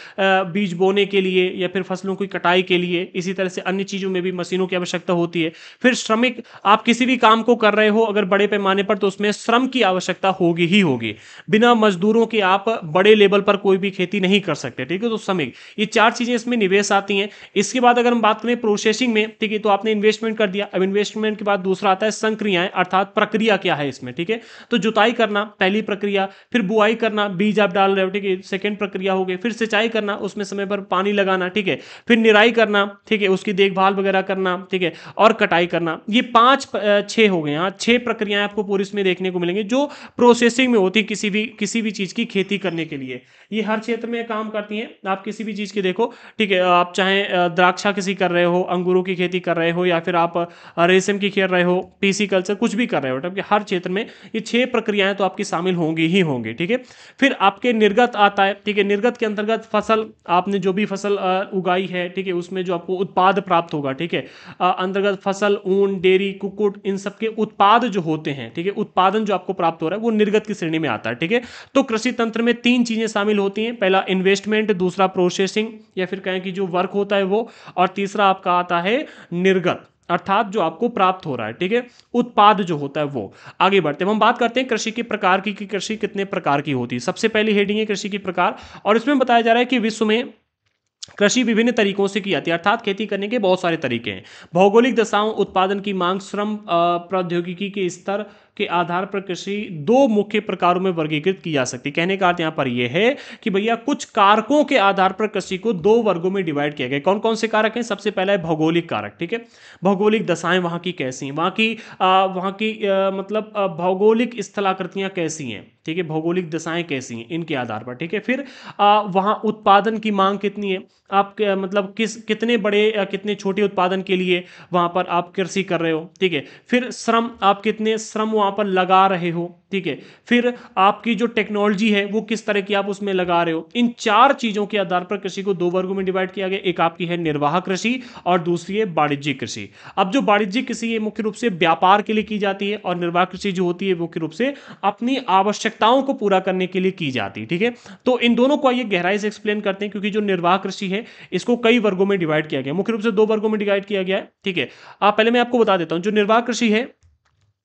बीज बोने के लिए या फिर फसलों की कटाई के लिए, इसी तरह से अन्य चीज़ों में भी मशीनों की आवश्यकता होती है। फिर श्रमिक, आप किसी भी काम को कर रहे हो अगर बड़े पैमाने पर, तो उसमें श्रम की आवश्यकता होगी ही होगी। बिना मजदूरों के आप बड़े लेवल पर कोई भी खेती नहीं कर सकते, ठीक है। तो श्रमिक, ये चार चीज़ें इसमें निवेश आती हैं। इसके बाद अगर हम बात करें प्रोसेसिंग में, ठीक है, तो आपने इन्वेस्टमेंट कर दिया। अब इन्वेस्टमेंट के बाद दूसरा आता है संक्रियाएं, अर्थात प्रक्रिया क्या है इसमें, ठीक है। तो जुताई करना पहली प्रक्रिया, फिर बुआई करना, बीज आप डाल रहे हो, ठीक है, सेकंड प्रक्रिया हो गई, फिर सिंचाई करना, उसमें समय पर पानी लगाना, ठीक है, फिर निराई करना, ठीक है, उसकी देखभाल वगैरह करना, ठीक है, और कटाई करना। ये छह हो गए। यहाँ छह प्रक्रियाएं आपको पूरी इसमें देखने को मिलेंगी जो प्रोसेसिंग में होती है किसी भी चीज की खेती करने के लिए। ये हर क्षेत्र में काम करती हैं। आप किसी भी चीज की देखो, ठीक है, आप चाहे द्राक्षा किसी कर रहे हो, अंगूरों की खेती कर रहे हो, या फिर आप रेशम की कर रहे हो, पीसी कल्चर कुछ भी कर रहे हो, ठीक है, हर क्षेत्र में ये छह प्रक्रियाएं तो आपकी शामिल होंगी ही होंगी, ठीक है। फिर आपके निर्गत आता है, ठीक है, निर्गत के अंतर्गत फसल, आपने जो भी फसल उगाई है, ठीक है, उसमें जो आपको उत्पाद प्राप्त होगा, ठीक है, अंतर्गत फसल, ऊन, डेयरी, कुक्कुट, इन सब के उत्पाद जो होते हैं, ठीक है, उत्पादन जो आपको प्राप्त हो रहा है वो निर्गत की श्रेणी में आता है, ठीक है। तो कृषि तंत्र में तीन चीजें शामिल होती हैं, पहला इन्वेस्टमेंट, दूसरा प्रोसेसिंग या फिर कहें कि जो वर्क होता है वो, और तीसरा आपका आता है निर्गत, अर्थात जो आपको प्राप्त हो रहा है, ठीक है, उत्पाद जो होता है वो। आगे बढ़ते हैं, हम बात करते हैं कृषि के प्रकार की कि कृषि कितने प्रकार की होती है। सबसे पहली हेडिंग है कृषि के प्रकार, और इसमें बताया जा रहा है कि विश्व में कृषि विभिन्न तरीकों से की जाती है, अर्थात खेती करने के बहुत सारे तरीके हैं। भौगोलिक दशाओं, उत्पादन की मांग, श्रम, प्रौद्योगिकी के स्तर के आधार पर कृषि दो मुख्य प्रकारों में वर्गीकृत की जा सकती है। कहने का अर्थ यहां पर यह है कि भैया कुछ कारकों के आधार पर कृषि को दो वर्गों में डिवाइड किया गया। कौन कौन से कारक हैं? सबसे पहला है भौगोलिक कारक, ठीक है, भौगोलिक दशाएं वहां की कैसी हैं, वहां की मतलब भौगोलिक स्थलाकृतियां कैसी हैं, ठीक है, भौगोलिक दशाएं कैसी हैं, इनके आधार पर, ठीक है। फिर वहां उत्पादन की मांग कितनी है, आप मतलब कितने बड़े या कितने छोटे उत्पादन के लिए वहां पर आप कृषि कर रहे हो, ठीक है। फिर श्रम, आप कितने श्रम वहां पर लगा रहे हो, ठीक है। फिर आपकी जो टेक्नोलॉजी है वो किस तरह की आप उसमें लगा रहे हो। इन चार चीजों के आधार पर कृषि को दो वर्गों में डिवाइड किया गया। एक आपकी है निर्वाह कृषि और दूसरी है वाणिज्यिक कृषि। अब जो वाणिज्यिक कृषि है मुख्य रूप से व्यापार के लिए की जाती है, और निर्वाह कृषि जो होती है मुख्य रूप से अपनी आवश्यकताओं को पूरा करने के लिए की जाती है, ठीक है। तो इन दोनों को आइए गहराई से एक्सप्लेन करते हैं, क्योंकि जो निर्वाह कृषि है इसको कई वर्गों में डिवाइड किया गया, मुख्य रूप से दो वर्गों में डिवाइड किया गया है, ठीक है। आप पहले मैं आपको बता देता हूं, जो निर्वाह कृषि है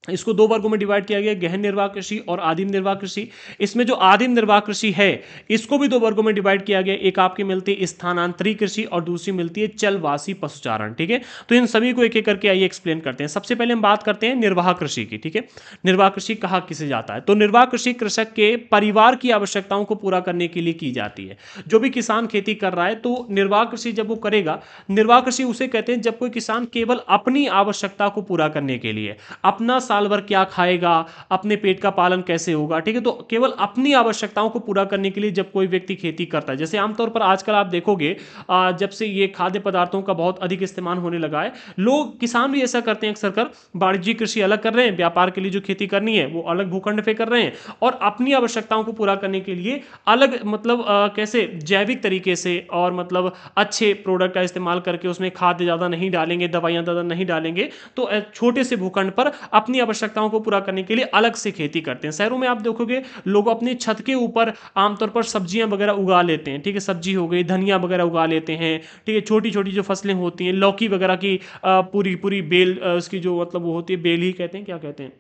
इसको दो वर्गों में डिवाइड किया गया, गहन निर्वाह कृषि और आदिम निर्वाह कृषि। इसमें जो आदिम निर्वाह कृषि है इसको भी दो वर्गों में डिवाइड किया गया। एक आपकी मिलती है स्थानांतरी कृषि और दूसरी मिलती है चलवासी पशुचारण, ठीक है। तो इन सभी को एक एक करके आइए एक्सप्लेन करते हैं। सबसे पहले हम बात करते हैं निर्वाह कृषि की, ठीक है। निर्वाह कृषि कहा किसे जाता है? तो निर्वाह कृषि कृषक के परिवार की आवश्यकताओं को पूरा करने के लिए की जाती है। जो भी किसान खेती कर रहा है तो निर्वाह कृषि जब वो करेगा, निर्वाह कृषि उसे कहते हैं जब कोई किसान केवल अपनी आवश्यकता को पूरा करने के लिए, अपना साल भर क्या खाएगा, अपने पेट का पालन कैसे होगा, ठीक है, तो केवल अपनी आवश्यकताओं को पूरा करने के लिए जब कोई व्यक्ति खेती करता है। जैसे आमतौर पर आजकल आप देखोगे जब से ये खाद्य पदार्थों का बहुत अधिक इस्तेमाल होने लगा है, लोग किसान भी ऐसा करते हैं अक्सर कर, वाणिज्यिक कृषि अलग कर रहे हैं, व्यापार के लिए जो खेती करनी है वो अलग भूखंड पे कर रहे हैं, और अपनी आवश्यकताओं को पूरा करने के लिए अलग मतलब कैसे जैविक तरीके से और मतलब अच्छे प्रोडक्ट का इस्तेमाल करके उसमें खाद ज़्यादा नहीं डालेंगे, दवाइयाँ ज़्यादा नहीं डालेंगे, तो छोटे से भूखंड पर अपनी आवश्यकताओं को पूरा करने के लिए अलग से खेती करते हैं। शहरों में आप देखोगे लोग अपने छत के ऊपर आमतौर पर सब्जियां वगैरह उगा लेते हैं, ठीक है, सब्जी हो गई, धनिया वगैरह उगा लेते हैं, ठीक है, छोटी छोटी जो फसलें होती हैं, लौकी वगैरह की पूरी पूरी बेल, उसकी जो मतलब वो होती है, बेल ही कहते हैं, क्या कहते हैं,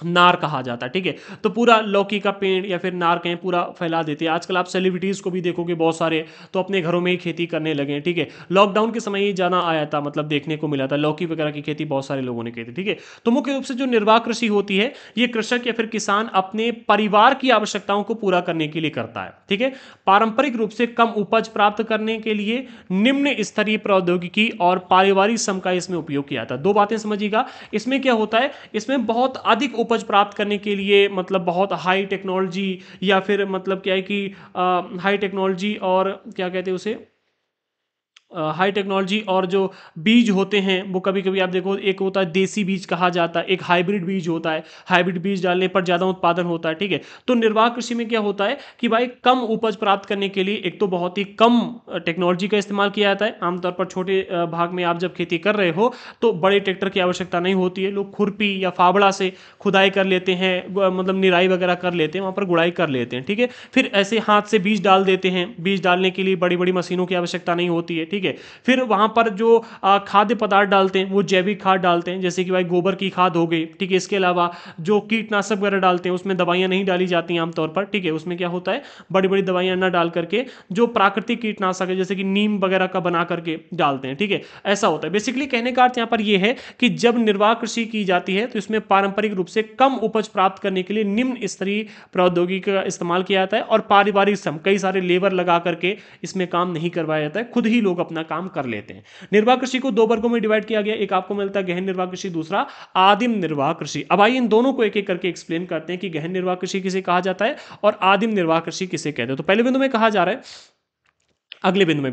नार कहा जाता है, ठीक है। तो पूरा लौकी का पेड़ या फिर नार कहें पूरा फैला देते हैं। आजकल आप सेलिब्रिटीज को भी देखोगे बहुत सारे तो अपने घरों में ही खेती करने लगे हैं, ठीक है। लॉकडाउन के समय ही जाना आया था, मतलब देखने को मिला था, लौकी वगैरह की खेती बहुत सारे लोगों ने की थी, ठीक है। तो मुख्य रूप से जो निर्वाह कृषि होती है ये कृषक या फिर किसान अपने परिवार की आवश्यकताओं को पूरा करने के लिए करता है, ठीक है। पारंपरिक रूप से कम उपज प्राप्त करने के लिए निम्न स्तरीय प्रौद्योगिकी और पारिवारिक श्रम का इसमें उपयोग किया जाता है। दो बातें समझिएगा, इसमें क्या होता है, इसमें बहुत अधिक उपज प्राप्त करने के लिए मतलब बहुत हाई टेक्नोलॉजी या फिर मतलब क्या है कि हाई टेक्नोलॉजी और क्या कहते हैं उसे, हाई टेक्नोलॉजी और जो बीज होते हैं वो कभी कभी आप देखो, एक होता है देसी बीज कहा जाता है, एक हाइब्रिड बीज होता है, हाइब्रिड बीज डालने पर ज़्यादा उत्पादन होता है, ठीक है। तो निर्वाह कृषि में क्या होता है कि भाई कम उपज प्राप्त करने के लिए एक तो बहुत ही कम टेक्नोलॉजी का इस्तेमाल किया जाता है। आमतौर पर छोटे भाग में आप जब खेती कर रहे हो तो बड़े ट्रैक्टर की आवश्यकता नहीं होती है, लोग खुरपी या फावड़ा से खुदाई कर लेते हैं, मतलब निराई वगैरह कर लेते हैं, वहाँ पर गुड़ाई कर लेते हैं, ठीक है। फिर ऐसे हाथ से बीज डाल देते हैं, बीज डालने के लिए बड़ी बड़ी मशीनों की आवश्यकता नहीं होती है, ठीक है। फिर वहां पर जो खाद्य पदार्थ डालते हैं वो जैविक खाद डालते हैं, जैसे कि भाई गोबर की खाद हो गई, ठीक है। इसके अलावा जो कीटनाशक वगैरह डालते हैं उसमें दवाइयां नहीं डाली जाती हैं आमतौर पर, ठीक है। उसमें क्या होता है, बड़ी बड़ी दवाइयां ना डाल करके जो प्राकृतिक कीटनाशक है जैसे कि नीम वगैरह का बना करके डालते हैं, ठीक है। ऐसा होता है। बेसिकली कहने का अर्थ यहाँ पर यह है कि जब निर्वाह कृषि की जाती है तो इसमें पारंपरिक रूप से कम उपज प्राप्त करने के लिए निम्न स्तरीय प्रौद्योगिकी का इस्तेमाल किया जाता है और पारिवारिक श्रम, कई सारे लेबर लगा करके इसमें काम नहीं करवाया जाता है, खुद ही लोग अपना काम कर लेते हैं। निर्वाह कृषि को दो वर्गों में डिवाइड किया गया, एक आपको मिलता है गहन निर्वाह कृषि, दूसरा आदिम निर्वाह कृषि। अब आइए इन दोनों को एक एक करके एक्सप्लेन करते हैं कि गहन निर्वाह कृषि किसे कहा जाता है और आदिम निर्वाह कृषि किसे कहते हैं। तो पहले बिंदु में कहा जा रहा है, अगले बिंदु में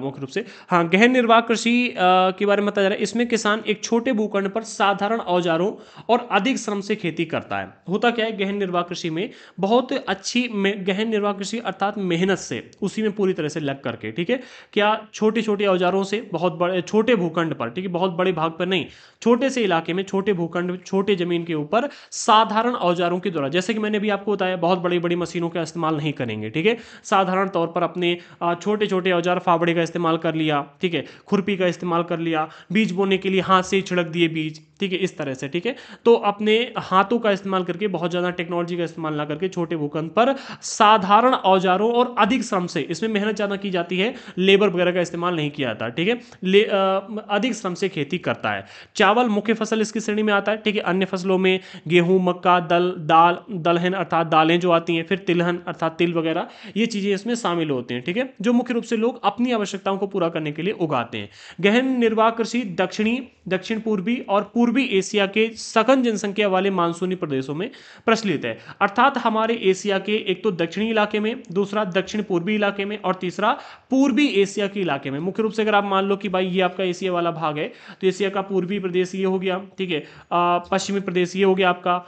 मुख्य रूप से, हाँ, गहन निर्वाह कृषि के बारे में बताया जा रहा है। इसमें किसान एक छोटे भूखंड पर साधारण औजारों और अधिक श्रम से खेती करता है। होता क्या है, गहन निर्वाह कृषि में बहुत अच्छी गहन निर्वाह कृषि अर्थात मेहनत से उसी में पूरी तरह से लग करके, ठीक है, क्या छोटे छोटे औजारों से बहुत बड़े छोटे भूखंड पर, ठीक है, बहुत बड़े भाग पर नहीं, छोटे से इलाके में, छोटे भूखंड, छोटे जमीन के ऊपर साधारण औजारों के द्वारा, जैसे कि मैंने भी आपको बताया, बहुत बड़ी बड़ी मशीनों का इस्तेमाल नहीं करेंगे, ठीक है। साधारण तौर पर अपने छोटे छोटे औजार, फावड़े का इस्तेमाल कर लिया, ठीक है, खुरपी का इस्तेमाल कर लिया, बीज बोने के लिए हाथ से छिड़क दिए बीज, ठीक है, इस तरह से, ठीक है। तो अपने हाथों का इस्तेमाल करके, बहुत ज्यादा टेक्नोलॉजी का इस्तेमाल ना करके, छोटे भूखंड पर साधारण औजारों और अधिक श्रम से, इसमें मेहनत ज्यादा की जाती है, लेबर वगैरह का इस्तेमाल नहीं किया जाता, ठीक है, अधिक श्रम से खेती करता है। चावल मुख्य फसल इसकी श्रेणी में आता है, ठीक है। अन्य फसलों में गेहूं, मक्का, दलहन अर्थात दालें जो आती हैं, फिर तिलहन अर्थात तिल वगैरह, ये चीजें इसमें शामिल होती हैं, ठीक है, जो मुख्य रूप से लोग अपनी आवश्यकताओं को पूरा करने के लिए उगाते हैं। गहन निर्वाह कृषि दक्षिण पूर्वी और पूर्वी एशिया के सघन जनसंख्या वाले मानसूनी प्रदेशों में प्रचलित है। अर्थात हमारे एशिया के एक तो दक्षिणी इलाके में, दूसरा दक्षिण पूर्वी इलाके में और तीसरा पूर्वी एशिया के इलाके में। मुख्य रूप से अगर आप मान लो कि भाई ये आपका एशिया वाला भाग है, तो एशिया का पूर्वी प्रदेश ये हो गया, ठीक है, पश्चिमी प्रदेश ये हो गया आपका,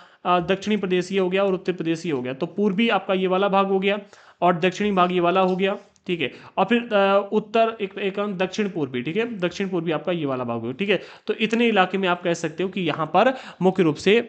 दक्षिणी प्रदेश ये हो गया और उत्तर प्रदेश ये हो गया। तो पूर्वी आपका ये वाला भाग हो गया और दक्षिणी भाग ये वाला हो गया, ठीक है। और फिर उत्तर एक दक्षिण पूर्वी, ठीक है, दक्षिण पूर्वी आपका ये वाला भाग हो, ठीक है। तो इतने इलाके में आप कह सकते हो कि यहां पर मुख्य रूप से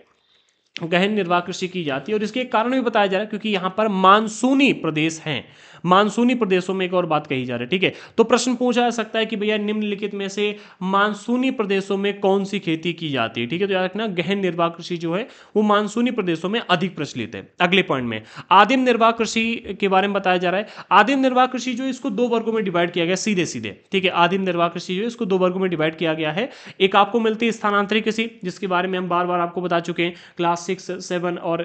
गहन निर्वाह कृषि की जाती है। और इसके कारण भी बताया जा रहा है क्योंकि यहां पर मानसूनी प्रदेश हैं, मानसूनी प्रदेशों में एक और बात कही जा रही है, ठीक है। तो प्रश्न पूछा जा सकता है कि भैया निम्नलिखित में से मानसूनी प्रदेशों में कौन सी खेती की जाती है, ठीक है। तो याद रखना, गहन निर्वाह कृषि जो है वो मानसूनी प्रदेशों में अधिक प्रचलित है। अगले पॉइंट में आदिम निर्वाह कृषि के बारे में बताया जा रहा है। आदिम निर्वाह कृषि जो इसको दो वर्गों में डिवाइड किया गया, सीधे सीधे, ठीक है। आदिम निर्वाह कृषि जो इसको दो वर्गों में डिवाइड किया गया है। एक आपको मिलती है स्थानांतरित कृषि, जिसके बारे में हम बार बार आपको बता चुके हैं, क्लास 6, 7 और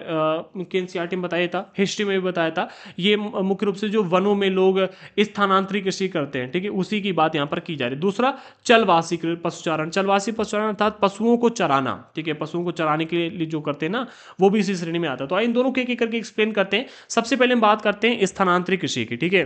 एनसीईआरटी में बताया था, हिस्ट्री में भी बताया था। ये मुख्य रूप से जो वनों में लोग स्थानांतरित कृषि करते हैं, ठीक है, उसी की बात यहां पर की जा रही है। दूसरा चलवासी पशुचारण, चलवासी पशुचारण अर्थात पशुओं को चराना, ठीक है, पशुओं को चराने के लिए जो करते हैं ना, वो भी इसी श्रेणी में आता है। तो इन दोनों के एक करके एक्सप्लेन करते हैं। सबसे पहले हम बात करते हैं स्थानांतरित कृषि की, ठीक है।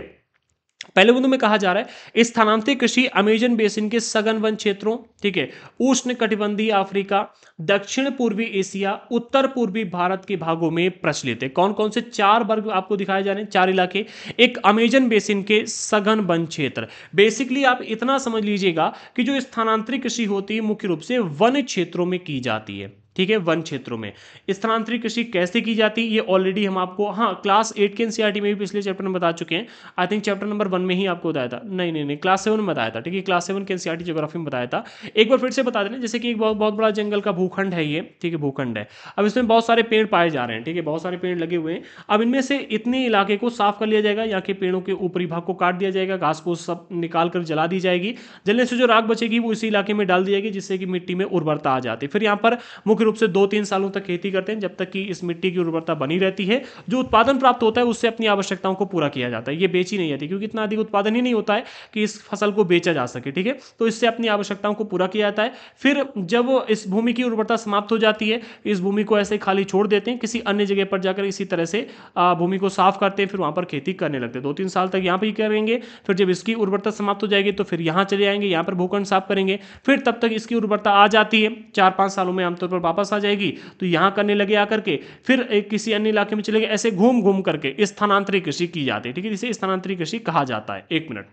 पहले बिंदु में कहा जा रहा है स्थानांतरित कृषि अमेजन बेसिन के सघन वन क्षेत्रों, ठीक है, उष्ण कटिबंधीय अफ्रीका, दक्षिण पूर्वी एशिया, उत्तर पूर्वी भारत के भागों में प्रचलित है। कौन कौन से चार वर्ग आपको दिखाए जा रहे हैं, चार इलाके। एक अमेजन बेसिन के सघन वन क्षेत्र, बेसिकली आप इतना समझ लीजिएगा कि जो स्थानांतरित कृषि होती है मुख्य रूप से वन क्षेत्रों में की जाती है, ठीक है, वन क्षेत्रों में। स्थानांतरित कृषि कैसे की जाती है ये ऑलरेडी हम आपको, हाँ, क्लास 8 के एनसीईआरटी में भी पिछले चैप्टर में बता चुके हैं। आई थिंक चैप्टर नंबर 1 में ही आपको बताया था, नहीं, क्लास 7 में बताया था, ठीक है, क्लास 7 के एनसीईआरटी ज्योग्राफी में बताया था। एक बार फिर से बता देना, जैसे कि एक बहुत बहुत बड़ा जंगल का भूखंड है ये, ठीक है, भूखंड है। अब इसमें बहुत सारे पेड़ पाए जा रहे हैं, ठीक है, बहुत सारे पेड़ लगे हुए हैं। अब इनमें से इतने इलाके को साफ कर लिया जाएगा, यहाँ के पेड़ों के ऊपरी भाग को काट दिया जाएगा, घास फूस सब निकाल कर जला दी जाएगी। जलने से जो राख बचेगी वो इसी इलाके में डाल दी जाएगी, जिससे कि मिट्टी में उर्वरता आ जाती है। फिर यहाँ पर मुख्य रूप से 2-3 सालों तक खेती करते हैं, जब तक कि इस मिट्टी की उर्वरता बनी रहती है। जो उत्पादन प्राप्त होता है उससे अपनी आवश्यकताओं को पूरा किया जाता है, ये बेची नहीं जाती, क्योंकि इतना अधिक उत्पादन ही नहीं होता है कि इस फसल को बेचा जा सके, ठीक है। तो इससे अपनी आवश्यकताओं को पूरा किया जाता है। फिर जब इस भूमि की उर्वरता समाप्त हो जाती है, इस भूमि को ऐसे खाली छोड़ देते हैं, किसी अन्य जगह पर जाकर इसी तरह से भूमि को साफ करते हैं, फिर वहां पर खेती करने लगते हैं। 2-3 साल तक यहाँ पर ही करेंगे, फिर जब इसकी उर्वरता समाप्त हो जाएगी तो फिर यहाँ चले आएंगे, यहाँ पर भूखंड साफ करेंगे, फिर तब तक इसकी उर्वरता आ जाती है, 4-5 सालों में आमतौर पर वापस आ जाएगी, तो यहाँ करने लगे आकर के, फिर किसी अन्य इलाके में चले गए, ऐसे घूम घूम करके स्थानांतरित कृषि की जाती है, ठीक है, जिसे स्थानांतरित कृषि कहा जाता है। 1 मिनट,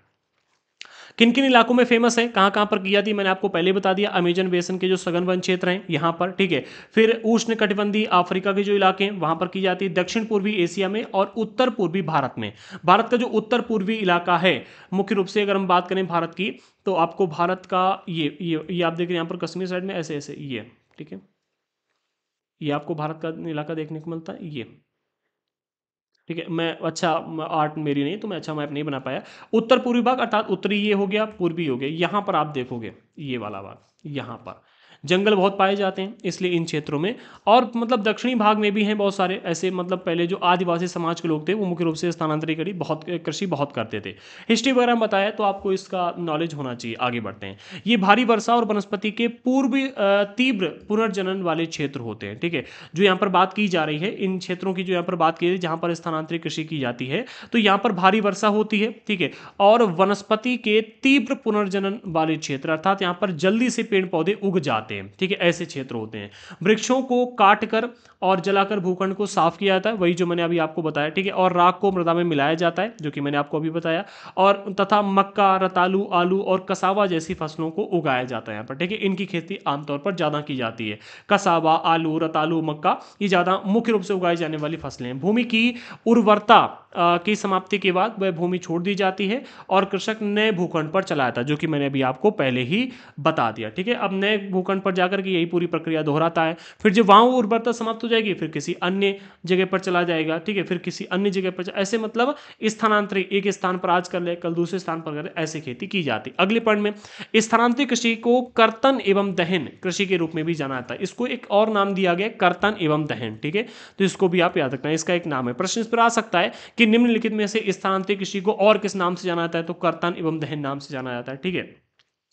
किन किन इलाकों में फेमस है, कहाँ कहाँ पर की जाती है, मैंने आपको पहले बता दिया। अमेजन बेसन के जो सघन वन क्षेत्र हैं यहाँ पर, ठीक है। फिर उष्ण कटिबंधीय अफ्रीका के जो इलाके हैं वहाँ पर की जाती है, दक्षिण पूर्वी एशिया में और उत्तर पूर्वी भारत में। भारत का जो उत्तर पूर्वी इलाका है, मुख्य रूप से अगर हम बात करें भारत की, तो आपको भारत का ये आप देख रहे हैं यहाँ पर कश्मीर साइड में ऐसे ऐसे ये, ठीक है, ये आपको भारत का इलाका देखने को मिलता है ये, ठीक है। मैं अच्छा आर्ट मेरी नहीं तो मैं अच्छा मैप नहीं बना पाया। उत्तर पूर्वी भाग अर्थात उत्तरी ये हो गया, पूर्वी हो गया। यहाँ पर आप देखोगे ये वाला भाग, यहाँ पर जंगल बहुत पाए जाते हैं इसलिए इन क्षेत्रों में। और मतलब दक्षिणी भाग में भी हैं बहुत सारे ऐसे, मतलब पहले जो आदिवासी समाज के लोग थे वो मुख्य रूप से स्थानांतरित करी, बहुत कृषि बहुत करते थे। हिस्ट्री वगैरह में बताया तो आपको इसका नॉलेज होना चाहिए। आगे बढ़ते हैं। ये भारी वर्षा और वनस्पति के पूर्व तीव्र पुनर्जनन वाले क्षेत्र होते हैं, ठीक है। जो यहाँ पर बात की जा रही है, इन क्षेत्रों की जो यहाँ पर बात की रही है जहाँ पर स्थानांतरित कृषि की जाती है, तो यहाँ पर भारी वर्षा होती है, ठीक है। और वनस्पति के तीव्र पुनर्जनन वाले क्षेत्र, अर्थात यहाँ पर जल्दी से पेड़ पौधे उग जाते हैं, ठीक है, ऐसे क्षेत्र होते हैं। वृक्षों को काटकर और जलाकर भूखंड को साफ किया जाता है, वही जो मैंने अभी आपको बताया, ठीक है। और राख को मृदा में मिलाया जाता है, जो कि मैंने आपको अभी बताया। और तथा मक्का, रतालू, आलू और कसावा जैसी फसलों को उगाया जाता है यहाँ पर, ठीक है। इनकी खेती आमतौर पर ज्यादा की जाती है। कसावा, आलू, रतालू, मक्का, ये ज्यादा मुख्य रूप से उगाई जाने वाली फसलें हैं। भूमि की उर्वरता की समाप्ति के बाद वह भूमि छोड़ दी जाती है और कृषक नए भूखंड पर चला जाता है, जो कि मैंने अभी आपको पहले ही बता दिया, ठीक है। अब नए भूखंड पर जाकर के यही पूरी प्रक्रिया दोहराता है। फिर जब वहां उर्वरता समाप्त हो जाएगी फिर किसी अन्य जगह पर चला जाएगा, ठीक है। फिर किसी अन्य जगह पर ऐसे मतलब स्थानांतरित, एक स्थान पर आज कर ले कल दूसरे स्थान पर कर, ऐसे खेती की जाती। अगले पॉइंट में, स्थानांतरित कृषि को कर्तन एवं दहन कृषि के रूप में भी जाना जाता है। इसको एक और नाम दिया गया, कर्तन एवं दहन, ठीक है। तो इसको भी आप याद रखना, इसका एक नाम है। प्रश्न इस पर आ सकता है कि निम्नलिखित में से स्थानांतरित कृषि को और किस नाम से जाना जाता है, तो कर्तन एवं दहन नाम से जाना जाता है, ठीक है।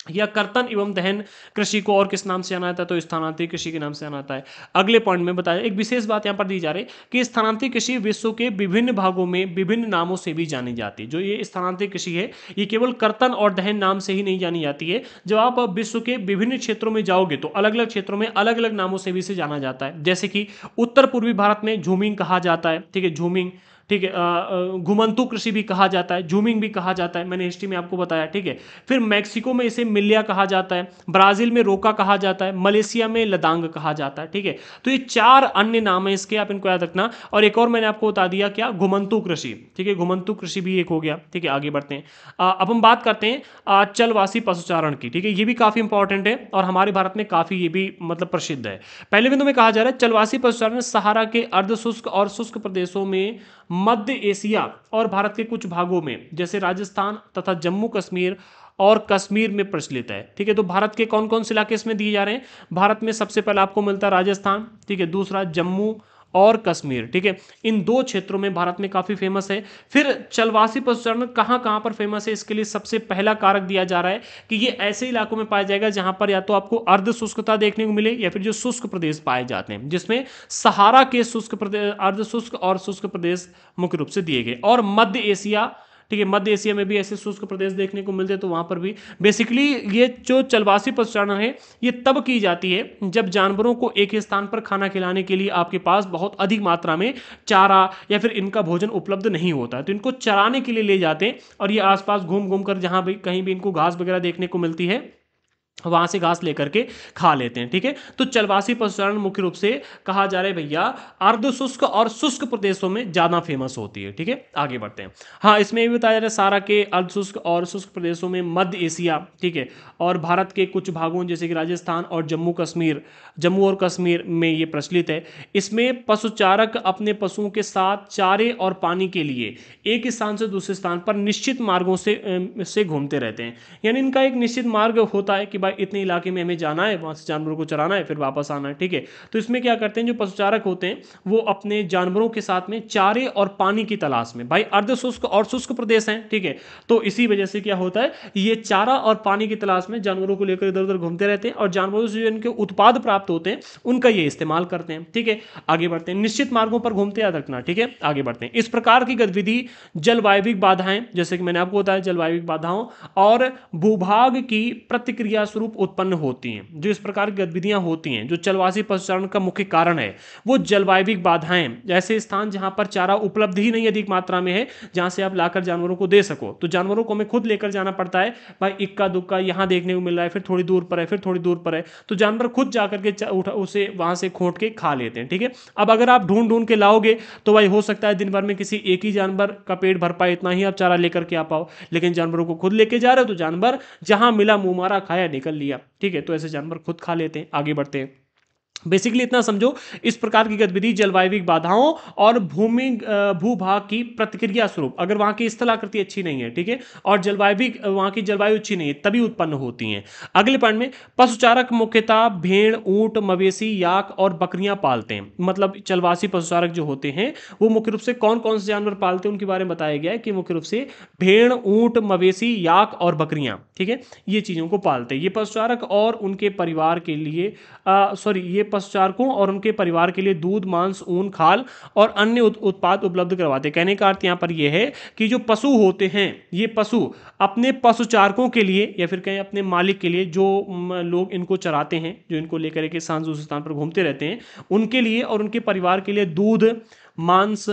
या कर्तन एवं दहन कृषि को और किस नाम से जाना जाता है, तो स्थानांतरित कृषि के नाम से जाना जाता है। अगले पॉइंट में बताया, एक विशेष बात यहां पर दी जा रही है कि स्थानांतरित कृषि विश्व के विभिन्न भागों में विभिन्न नामों से भी जानी जाती है। जो ये स्थानांतरित कृषि है ये केवल कर्तन और दहन नाम से ही नहीं जानी जाती है। जब आप विश्व के विभिन्न क्षेत्रों में जाओगे तो अलग अलग क्षेत्रों में अलग अलग नामों से भी इसे जाना जाता है। जैसे कि उत्तर पूर्वी भारत में झूमिंग कहा जाता है, ठीक है, झूमिंग, ठीक है। घुमंतु कृषि भी कहा जाता है, जूमिंग भी कहा जाता है, मैंने हिस्ट्री में आपको बताया, ठीक है। फिर मैक्सिको में इसे मिलिया कहा जाता है, ब्राजील में रोका कहा जाता है, मलेशिया में लदांग कहा जाता है, ठीक है। तो ये चार अन्य नाम है इसके, आप इनको याद रखना। और एक और मैंने आपको बता दिया क्या, घुमंतु कृषि, ठीक है, घुमंतु कृषि भी एक हो गया, ठीक है। आगे बढ़ते हैं। अब हम बात करते हैं चलवासी पशुचारण की, ठीक है। ये भी काफी इंपॉर्टेंट है और हमारे भारत में काफी ये भी मतलब प्रसिद्ध है। पहले बिंदु में कहा जा रहा है चलवासी पशुचारण सहारा के अर्ध शुष्क और शुष्क प्रदेशों में, मध्य एशिया और भारत के कुछ भागों में जैसे राजस्थान तथा जम्मू कश्मीर और कश्मीर में प्रचलित है, ठीक है। तो भारत के कौन कौन से इलाके इसमें दिए जा रहे हैं, भारत में सबसे पहले आपको मिलता है राजस्थान, ठीक है, दूसरा जम्मू और कश्मीर, ठीक है। इन दो क्षेत्रों में भारत में काफी फेमस है। फिर चलवासी पशुचारण कहां कहां पर फेमस है, इसके लिए सबसे पहला कारक दिया जा रहा है कि ये ऐसे इलाकों में पाया जाएगा जहां पर या तो आपको अर्ध शुष्कता देखने को मिले या फिर जो शुष्क प्रदेश पाए जाते हैं, जिसमें सहारा के शुष्क प्रदेश, अर्ध शुष्क और शुष्क प्रदेश मुख्य रूप से दिए गए। और मध्य एशिया, ठीक है, मध्य एशिया में भी ऐसे शुष्क प्रदेश देखने को मिलते हैं, तो वहां पर भी बेसिकली ये जो चलवासी पशुचारण है ये तब की जाती है जब जानवरों को एक ही स्थान पर खाना खिलाने के लिए आपके पास बहुत अधिक मात्रा में चारा या फिर इनका भोजन उपलब्ध नहीं होता है, तो इनको चराने के लिए ले जाते हैं और ये आसपास घूम घूम कर जहां भी कहीं भी इनको घास वगैरह देखने को मिलती है वहां से घास लेकर के खा लेते हैं, ठीक है। तो चलवासी पशुचारण मुख्य रूप से कहा जा रहा है भैया अर्ध शुष्क और शुष्क प्रदेशों में ज्यादा फेमस होती है, ठीक है। आगे बढ़ते हैं। हाँ, इसमें भी बताया जा रहा है सारा के अर्ध शुष्क और शुष्क प्रदेशों में मध्य एशिया, ठीक है, और भारत के कुछ भागों जैसे कि राजस्थान और जम्मू और कश्मीर में ये प्रचलित है। इसमें पशुचारक अपने पशुओं के साथ चारे और पानी के लिए एक स्थान से दूसरे स्थान पर निश्चित मार्गों से घूमते रहते हैं। यानी इनका एक निश्चित मार्ग होता है कि भाई इतने इलाके में हमें जाना है, वहां से जानवरों को चराना है, फिर वापस आना है, ठीक है। तो इसमें क्या करते हैं जो पशुचारक होते हैं वो अपने जानवरों के साथ में चारे और पानी की तलाश में, भाई अर्ध शुष्क और शुष्क प्रदेश हैं, ठीक है, तो इसी वजह से क्या होता है ये चारा और पानी की तलाश में जानवरों को लेकर इधर उधर घूमते रहते हैं और जानवरों से जो इनके उत्पाद प्राप्त होते हैं उनका ये इस्तेमाल करते हैं, ठीक है। आगे बढ़ते हैं। निश्चित मार्गों पर घूमते याद रखना, ठीक है। आगे बढ़ते हैं। इस प्रकार की गतिविधि जलवायविक बाधाएं, जैसे कि मैंने आपको बताया जलवायविक बाधाओं और भूभाग की प्रतिक्रिया स्वरूप उत्पन्न होती हैं, जो इस प्रकार की गतिविधियां होती हैं, जो जलवासी पशुचारण का मुख्य कारण है, वो जलवायविक बाधाएं, जैसे स्थान जहां पर चारा उपलब्ध ही नहीं अधिक मात्रा में है, जहां से आप लाकर जानवरों को दे सको, तो जानवरों को हमें खुद लेकर जाना पड़ता है। भाई इक्का दुक्का यहाँ देखने को मिल रहा है, फिर थोड़ी दूर पर है, फिर थोड़ी दूर पर है, तो जानवर खुद जाकर के उठा उसे वहां से खोट के खा लेते हैं। ठीक है, अब अगर आप ढूंढ ढूंढ के लाओगे तो भाई हो सकता है दिन भर में किसी एक ही जानवर का पेट भर पाए, इतना ही आप चारा लेकर के आ पाओ, लेकिन जानवरों को खुद लेके जा रहे हो तो जानवर जहां मिला मुंह मारा खाया निकल लिया। ठीक है, तो ऐसे जानवर खुद खा लेते हैं, आगे बढ़ते हैं। बेसिकली इतना समझो, इस प्रकार की गतिविधि जलवायविक बाधाओं और भूभाग की प्रतिक्रिया स्वरूप, अगर वहां की स्थलाकृति अच्छी नहीं है, ठीक है, और जलवायविक वहां की जलवायु अच्छी नहीं है, तभी उत्पन्न होती हैं। अगले पॉइंट में पशुचारक मुख्यतः भेड़, ऊंट, मवेशी, याक और बकरियां पालते हैं। मतलब चलवासी पशुचारक जो होते हैं वो मुख्य रूप से कौन कौन से जानवर पालते हैं उनके बारे में बताया गया है कि मुख्य रूप से भेड़, ऊंट, मवेशी, याक और बकरियां, ठीक है, ये चीजों को पालते हैं। ये पशुचारक और उनके परिवार के लिए ये पशुचारकों और उनके परिवार के लिए दूध, मांस, ऊन, खाल और अन्य उत्पाद उपलब्ध करवाते हैं। कहने का अर्थ यहाँ पर यह है कि जो पशु होते हैं, ये पशु अपने पशुचारकों के लिए या फिर कहें अपने मालिक के लिए, जो लोग इनको चराते हैं, जो इनको लेकर के स्थान दूसरे स्थान पर घूमते रहते हैं, उनके लिए और उनके परिवार के लिए दूध, मांस,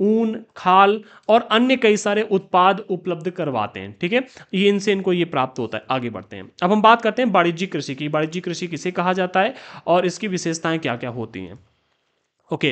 ऊन, खाल और अन्य कई सारे उत्पाद उपलब्ध करवाते हैं। ठीक है, ये इनसे इनको ये प्राप्त होता है। आगे बढ़ते हैं, अब हम बात करते हैं वाणिज्यिक कृषि की। वाणिज्यिक कृषि किसे कहा जाता है और इसकी विशेषताएं क्या क्या होती हैं। ओके,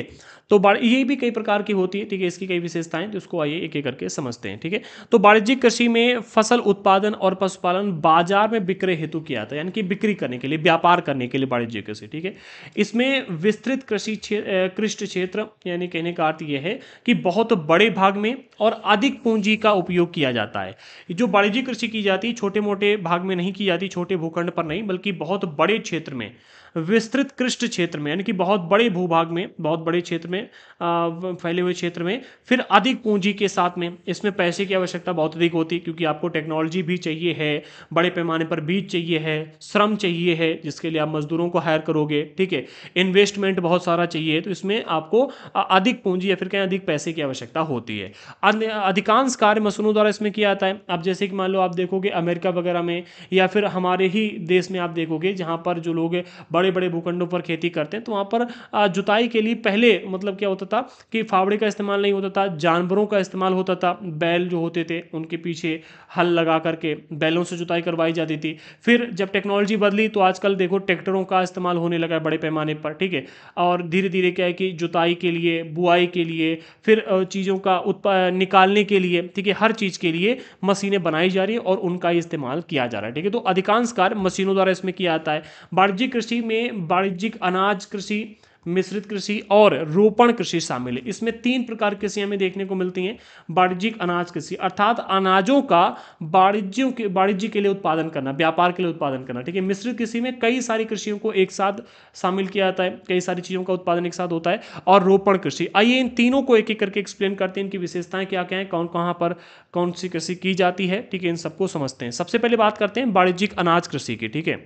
तो ये भी कई प्रकार की होती है। ठीक है, इसकी कई विशेषताएं, तो उसको आइए एक एक करके समझते हैं। ठीक है, तो वाणिज्यिक कृषि में फसल उत्पादन और पशुपालन बाजार में विक्रय हेतु किया जाता है, यानी कि बिक्री करने के लिए, व्यापार करने के लिए वाणिज्यिक कृषि। ठीक है, इसमें विस्तृत कृषि क्षेत्र, यानी कहने का अर्थ यह है कि बहुत बड़े भाग में और अधिक पूंजी का उपयोग किया जाता है। जो वाणिज्यिक कृषि की जाती है छोटे मोटे भाग में नहीं की जाती, छोटे भूखंड पर नहीं, बल्कि बहुत बड़े क्षेत्र में, विस्तृत कृषि क्षेत्र में, यानी कि बहुत बड़े भूभाग में, बहुत बड़े क्षेत्र में, फैले हुए क्षेत्र में, फिर अधिक पूंजी के साथ में। इसमें पैसे की आवश्यकता बहुत अधिक होती है, क्योंकि आपको टेक्नोलॉजी भी चाहिए है, बड़े पैमाने पर बीज चाहिए है, श्रम चाहिए है जिसके लिए आप मजदूरों को हायर करोगे। ठीक है, इन्वेस्टमेंट बहुत सारा चाहिए, तो इसमें आपको अधिक पूंजी या फिर कहीं अधिक पैसे की आवश्यकता होती है। अधिकांश कार्य मशीनों द्वारा इसमें किया जाता है। अब जैसे कि मान लो आप देखोगे अमेरिका वगैरह में या फिर हमारे ही देश में आप देखोगे, जहां पर जो लोग बड़े बड़े भूखंडों पर खेती करते हैं, तो वहां पर जुताई के लिए पहले मतलब क्या होता था कि फावड़े का इस्तेमाल नहीं होता था, जानवरों का इस्तेमाल होता था। बैल जो होते थे उनके पीछे हल लगा करके बैलों से जुताई करवाई जाती थी। फिर जब टेक्नोलॉजी बदली तो आजकल देखो ट्रैक्टरों का इस्तेमाल होने लगा है बड़े पैमाने पर। ठीक है, और धीरे धीरे क्या है कि जुताई के लिए, बुआई के लिए, फिर चीज़ों का निकालने के लिए, ठीक है, हर चीज़ के लिए मशीनें बनाई जा रही है और उनका इस्तेमाल किया जा रहा है। ठीक है, तो अधिकांश कार्य मशीनों द्वारा इसमें किया जाता है। वाणिज्यिक कृषि में वाणिज्यिक अनाज कृषि, मिश्रित कृषि और रोपण कृषि शामिल है। इसमें तीन प्रकार की कृषि हमें देखने को मिलती हैं। वाणिज्यिक अनाज कृषि अर्थात अनाजों का वाणिज्य के लिए उत्पादन करना, व्यापार के लिए उत्पादन करना। ठीक है, मिश्रित कृषि में कई सारी कृषियों को एक साथ शामिल किया जाता है, कई सारी चीजों का उत्पादन एक साथ होता है। और रोपण कृषि, आइए इन तीनों को एक एक करके एक्सप्लेन करते हैं, इनकी विशेषताएं क्या क्या है, कौन कहां पर कौन सी कृषि की जाती है। ठीक है, इन सबको समझते हैं। सबसे पहले बात करते हैं वाणिज्यिक अनाज कृषि की। ठीक है,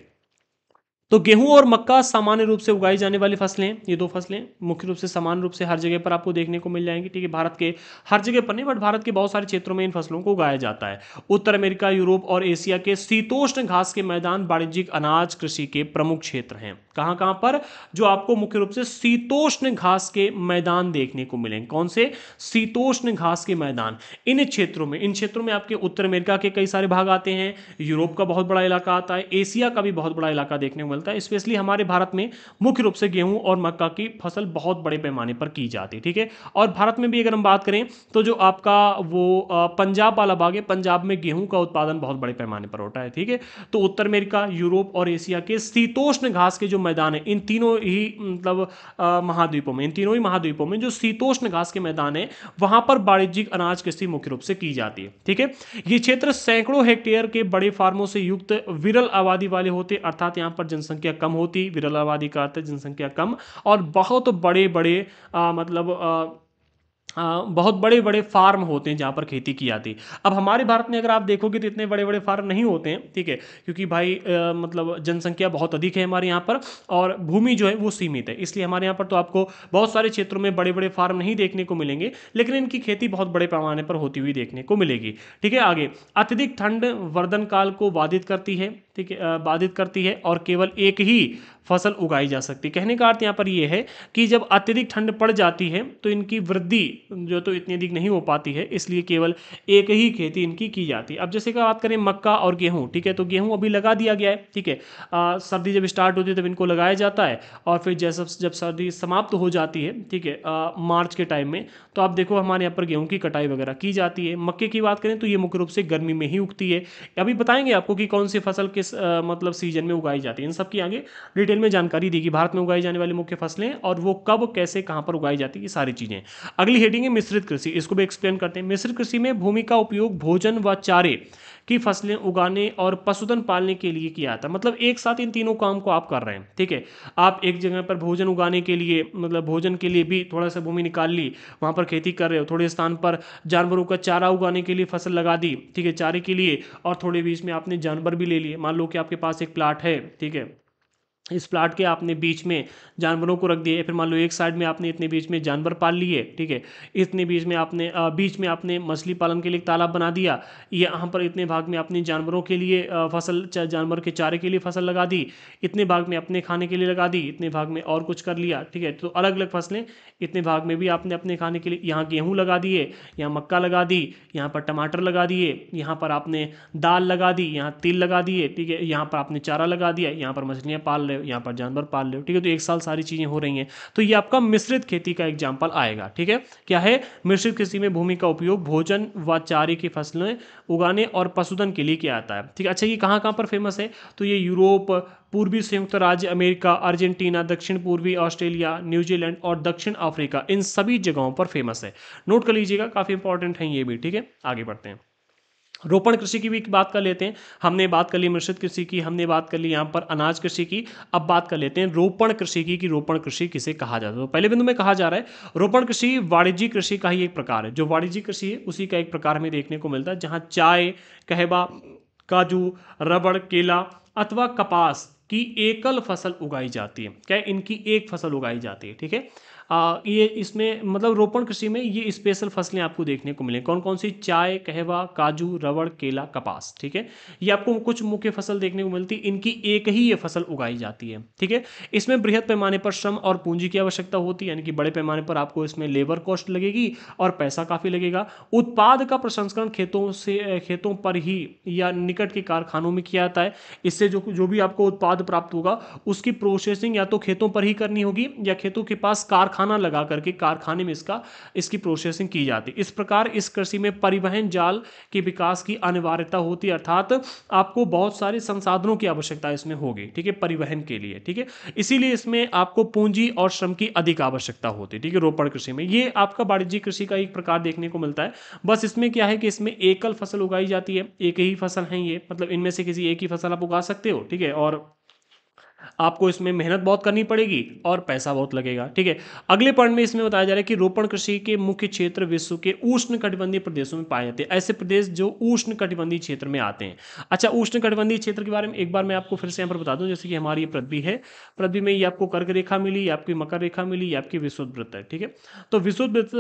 तो गेहूं और मक्का सामान्य रूप से उगाई जाने वाली फसलें, ये दो फसलें मुख्य रूप से समान रूप से हर जगह पर आपको देखने को मिल जाएंगी। ठीक है, भारत के हर जगह पर नहीं, बट भारत के बहुत सारे क्षेत्रों में इन फसलों को उगाया जाता है। उत्तर अमेरिका, यूरोप और एशिया के शीतोष्ण घास के मैदान वाणिज्यिक अनाज कृषि के प्रमुख क्षेत्र हैं। कहां कहां पर, जो आपको मुख्य रूप से शीतोष्ण घास के मैदान देखने को मिलेंगे। कौन से? शीतोष्ण घास के मैदान। इन क्षेत्रों में आपके उत्तर अमेरिका के कई सारे भाग आते हैं, यूरोप का बहुत बड़ा इलाका आता है, एशिया का भी बहुत बड़ा इलाका देखने को मिलता है। स्पेशली हमारे भारत में मुख्य रूप से गेहूं और मक्का की फसल बहुत बड़े पैमाने पर की जाती है। ठीक है, और भारत में भी अगर हम बात करें तो जो आपका वो पंजाब वाला भाग है, पंजाब में गेहूं का उत्पादन बहुत बड़े पैमाने पर होता है। ठीक है, तो उत्तर अमेरिका, यूरोप और एशिया के शीतोष्ण घास के जो मैदान है, इन तीनों ही मतलब महाद्वीपों में जो शीतोष्ण घास के मैदान है, वहां पर वाणिज्यिक अनाज कृषि मुख्य रूप से की जाती है। ठीक है, ये क्षेत्र सैकड़ों हेक्टेयर के बड़े फार्मों से युक्त विरल आबादी वाले होते, अर्थात यहां पर जनसंख्या कम होती। विरल आबादी का अर्थ है जनसंख्या कम, और बहुत बड़े बड़े बहुत बड़े बड़े फार्म होते हैं जहाँ पर खेती की जाती है। अब हमारे भारत में अगर आप देखोगे तो इतने बड़े बड़े फार्म नहीं होते हैं, ठीक है, क्योंकि भाई मतलब जनसंख्या बहुत अधिक है हमारे यहाँ पर, और भूमि जो है वो सीमित है, इसलिए हमारे यहाँ पर तो आपको बहुत सारे क्षेत्रों में बड़े बड़े फार्म नहीं देखने को मिलेंगे, लेकिन इनकी खेती बहुत बड़े पैमाने पर होती हुई देखने को मिलेगी। ठीक है, आगे, अत्यधिक ठंड वर्धन काल को बाधित करती है, ठीक है, बाधित करती है, और केवल एक ही फसल उगाई जा सकती है। कहने का अर्थ यहाँ पर यह है कि जब अत्यधिक ठंड पड़ जाती है तो इनकी वृद्धि जो तो इतनी अधिक नहीं हो पाती है, इसलिए केवल एक ही खेती इनकी की जाती है। अब जैसे कि बात करें मक्का और गेहूं, ठीक है, तो गेहूं अभी लगा दिया गया है, ठीक है, सर्दी जब स्टार्ट होती है तब इनको लगाया जाता है, और फिर जैसे जब सर्दी समाप्त हो जाती है, ठीक है, मार्च के टाइम में, तो आप देखो हमारे यहाँ पर गेहूं की कटाई वगैरह की जाती है। मक्के की बात करें तो ये मुख्य रूप से गर्मी में ही उगती है। अभी बताएंगे आपको कि कौन सी फसल किस मतलब सीजन में उगाई जाती है, इन सब की आगे डिटेल में जानकारी दी कि भारत में उगाई जाने वाली मुख्य फसलें और वो कब कैसे कहाँ पर उगाई जाती है, ये सारी चीज़ें। अगली हेडिंग है मिश्रित कृषि, इसको भी एक्सप्लेन करते हैं। मिश्रित कृषि में भूमि का उपयोग भोजन व चारे की फसलें उगाने और पशुधन पालने के लिए किया जाता है। मतलब एक साथ इन तीनों काम को आप कर रहे हैं, ठीक है। आप एक जगह पर भोजन उगाने के लिए, मतलब भोजन के लिए भी थोड़ा सा भूमि निकाल ली, वहाँ पर खेती कर रहे हो, थोड़े स्थान पर जानवरों का चारा उगाने के लिए फसल लगा दी, ठीक है, चारे के लिए, और थोड़े बीच में आपने जानवर भी ले लिए। मान लो कि आपके पास एक प्लाट है, ठीक है, इस प्लाट के आपने बीच में जानवरों को रख दिए, फिर मान लो एक साइड में आपने इतने बीच में जानवर पाल लिए, ठीक है, इतने बीच में आपने मछली पालन के लिए एक तालाब बना दिया, यहाँ पर इतने भाग में आपने जानवरों के लिए जानवर के चारे के लिए फसल लगा दी, इतने भाग में अपने खाने के लिए लगा दी, इतने भाग में और कुछ कर लिया, ठीक है, तो अलग अलग फसलें इतने भाग में भी आपने अपने खाने के लिए, यहाँ गेहूँ लगा दिए, यहाँ मक्का लगा दी, यहाँ पर टमाटर लगा दिए, यहाँ पर आपने दाल लगा दी, यहाँ तिल लगा दिए, ठीक है, यहाँ पर आपने चारा लगा दिया, यहाँ पर मछलियाँ पाल रहे हो, यहाँ पर जानवर पाल रहे हो, ठीक है, तो एक साल सारी चीज़ें हो रही हैं। तो ये आपका मिश्रित खेती का एग्जाम्पल आएगा, ठीक है। क्या है? मिश्रित कृषि में भूमि का उपयोग भोजन व चारे की फसलें उगाने और पशुधन के लिए किया जाता है, ठीक है। अच्छा, ये कहाँ कहाँ पर फेमस है? तो ये यूरोप, पूर्वी संयुक्त राज्य अमेरिका, अर्जेंटीना, दक्षिण पूर्वी ऑस्ट्रेलिया, न्यूजीलैंड और दक्षिण अफ्रीका, इन सभी जगहों पर फेमस है। नोट कर लीजिएगा, काफ़ी इंपॉर्टेंट है ये भी, ठीक है। आगे बढ़ते हैं, रोपण कृषि की भी बात कर लेते हैं। हमने बात कर ली मिश्रित कृषि की, हमने बात कर ली यहाँ पर अनाज कृषि की। अब बात कर लेते हैं रोपण कृषि की, कि रोपण कृषि किसे कहा जाता है। तो पहले बिंदु में कहा जा रहा है रोपण कृषि वाणिज्यिक कृषि का ही एक प्रकार है। जो वाणिज्यिक कृषि है उसी का एक प्रकार हमें देखने को मिलता है, जहाँ चाय, कहवा, काजू, रबड़, केला अथवा कपास की एकल फसल उगाई जाती है। क्या? इनकी एक फसल उगाई जाती है, ठीक है। ये इसमें मतलब रोपण कृषि में ये स्पेशल फसलें आपको देखने को मिलें। कौन कौन सी? चाय, कहवा, काजू, रबड़, केला, कपास, ठीक है। ये आपको कुछ मुख्य फसल देखने को मिलती है, इनकी एक ही ये फसल उगाई जाती है, ठीक है। इसमें बृहद पैमाने पर श्रम और पूंजी की आवश्यकता होती है, यानी कि बड़े पैमाने पर आपको इसमें लेबर कॉस्ट लगेगी और पैसा काफ़ी लगेगा। उत्पाद का प्रसंस्करण खेतों पर ही या निकट के कारखानों में किया जाता है। इससे जो जो भी आपको उत्पाद प्राप्त होगा उसकी प्रोसेसिंग या तो खेतों पर ही करनी होगी, या खेतों के पास कारखाना लगा करके कारखाने में इसकी प्रोसेसिंग की जाती है। इस प्रकार इस कृषि में परिवहन जाल के विकास की अनिवार्यता होती है, अर्थात आपको बहुत सारे संसाधनों की आवश्यकता इसमें होगी, ठीक है, परिवहन के लिए, ठीक है। इसीलिए इसमें आपको पूंजी और श्रम की अधिक आवश्यकता होती है, ठीक है, रोपण कृषि में। ये आपका वाणिज्यिक कृषि का एक प्रकार देखने को मिलता है। बस इसमें क्या है कि इसमें एकल फसल उगाई जाती है, एक ही फसल है ये, मतलब इनमें से किसी एक ही फसल आप उगा सकते हो, ठीक है, और आपको इसमें मेहनत बहुत करनी पड़ेगी और पैसा बहुत लगेगा, ठीक है। अगले पॉइंट में इसमें बताया जा रहा है कि रोपण कृषि के मुख्य क्षेत्र विश्व के उष्ण कटिबंधीय प्रदेशों में पाए जाते हैं, ऐसे प्रदेश जो उष्ण कटिबंधीय क्षेत्र में आते हैं। अच्छा, उष्ण कटिबंधीय क्षेत्र के बारे में एक बार मैं आपको फिर से यहाँ पर बता दूं, जैसे कि हमारी ये पृथ्वी है, पृथ्वी में ये आपको कर्क रेखा मिली, ये आपकी मकर रेखा मिली, ये आपकी विषुवत वृत्त है, ठीक है। तो विषुवत वृत्त,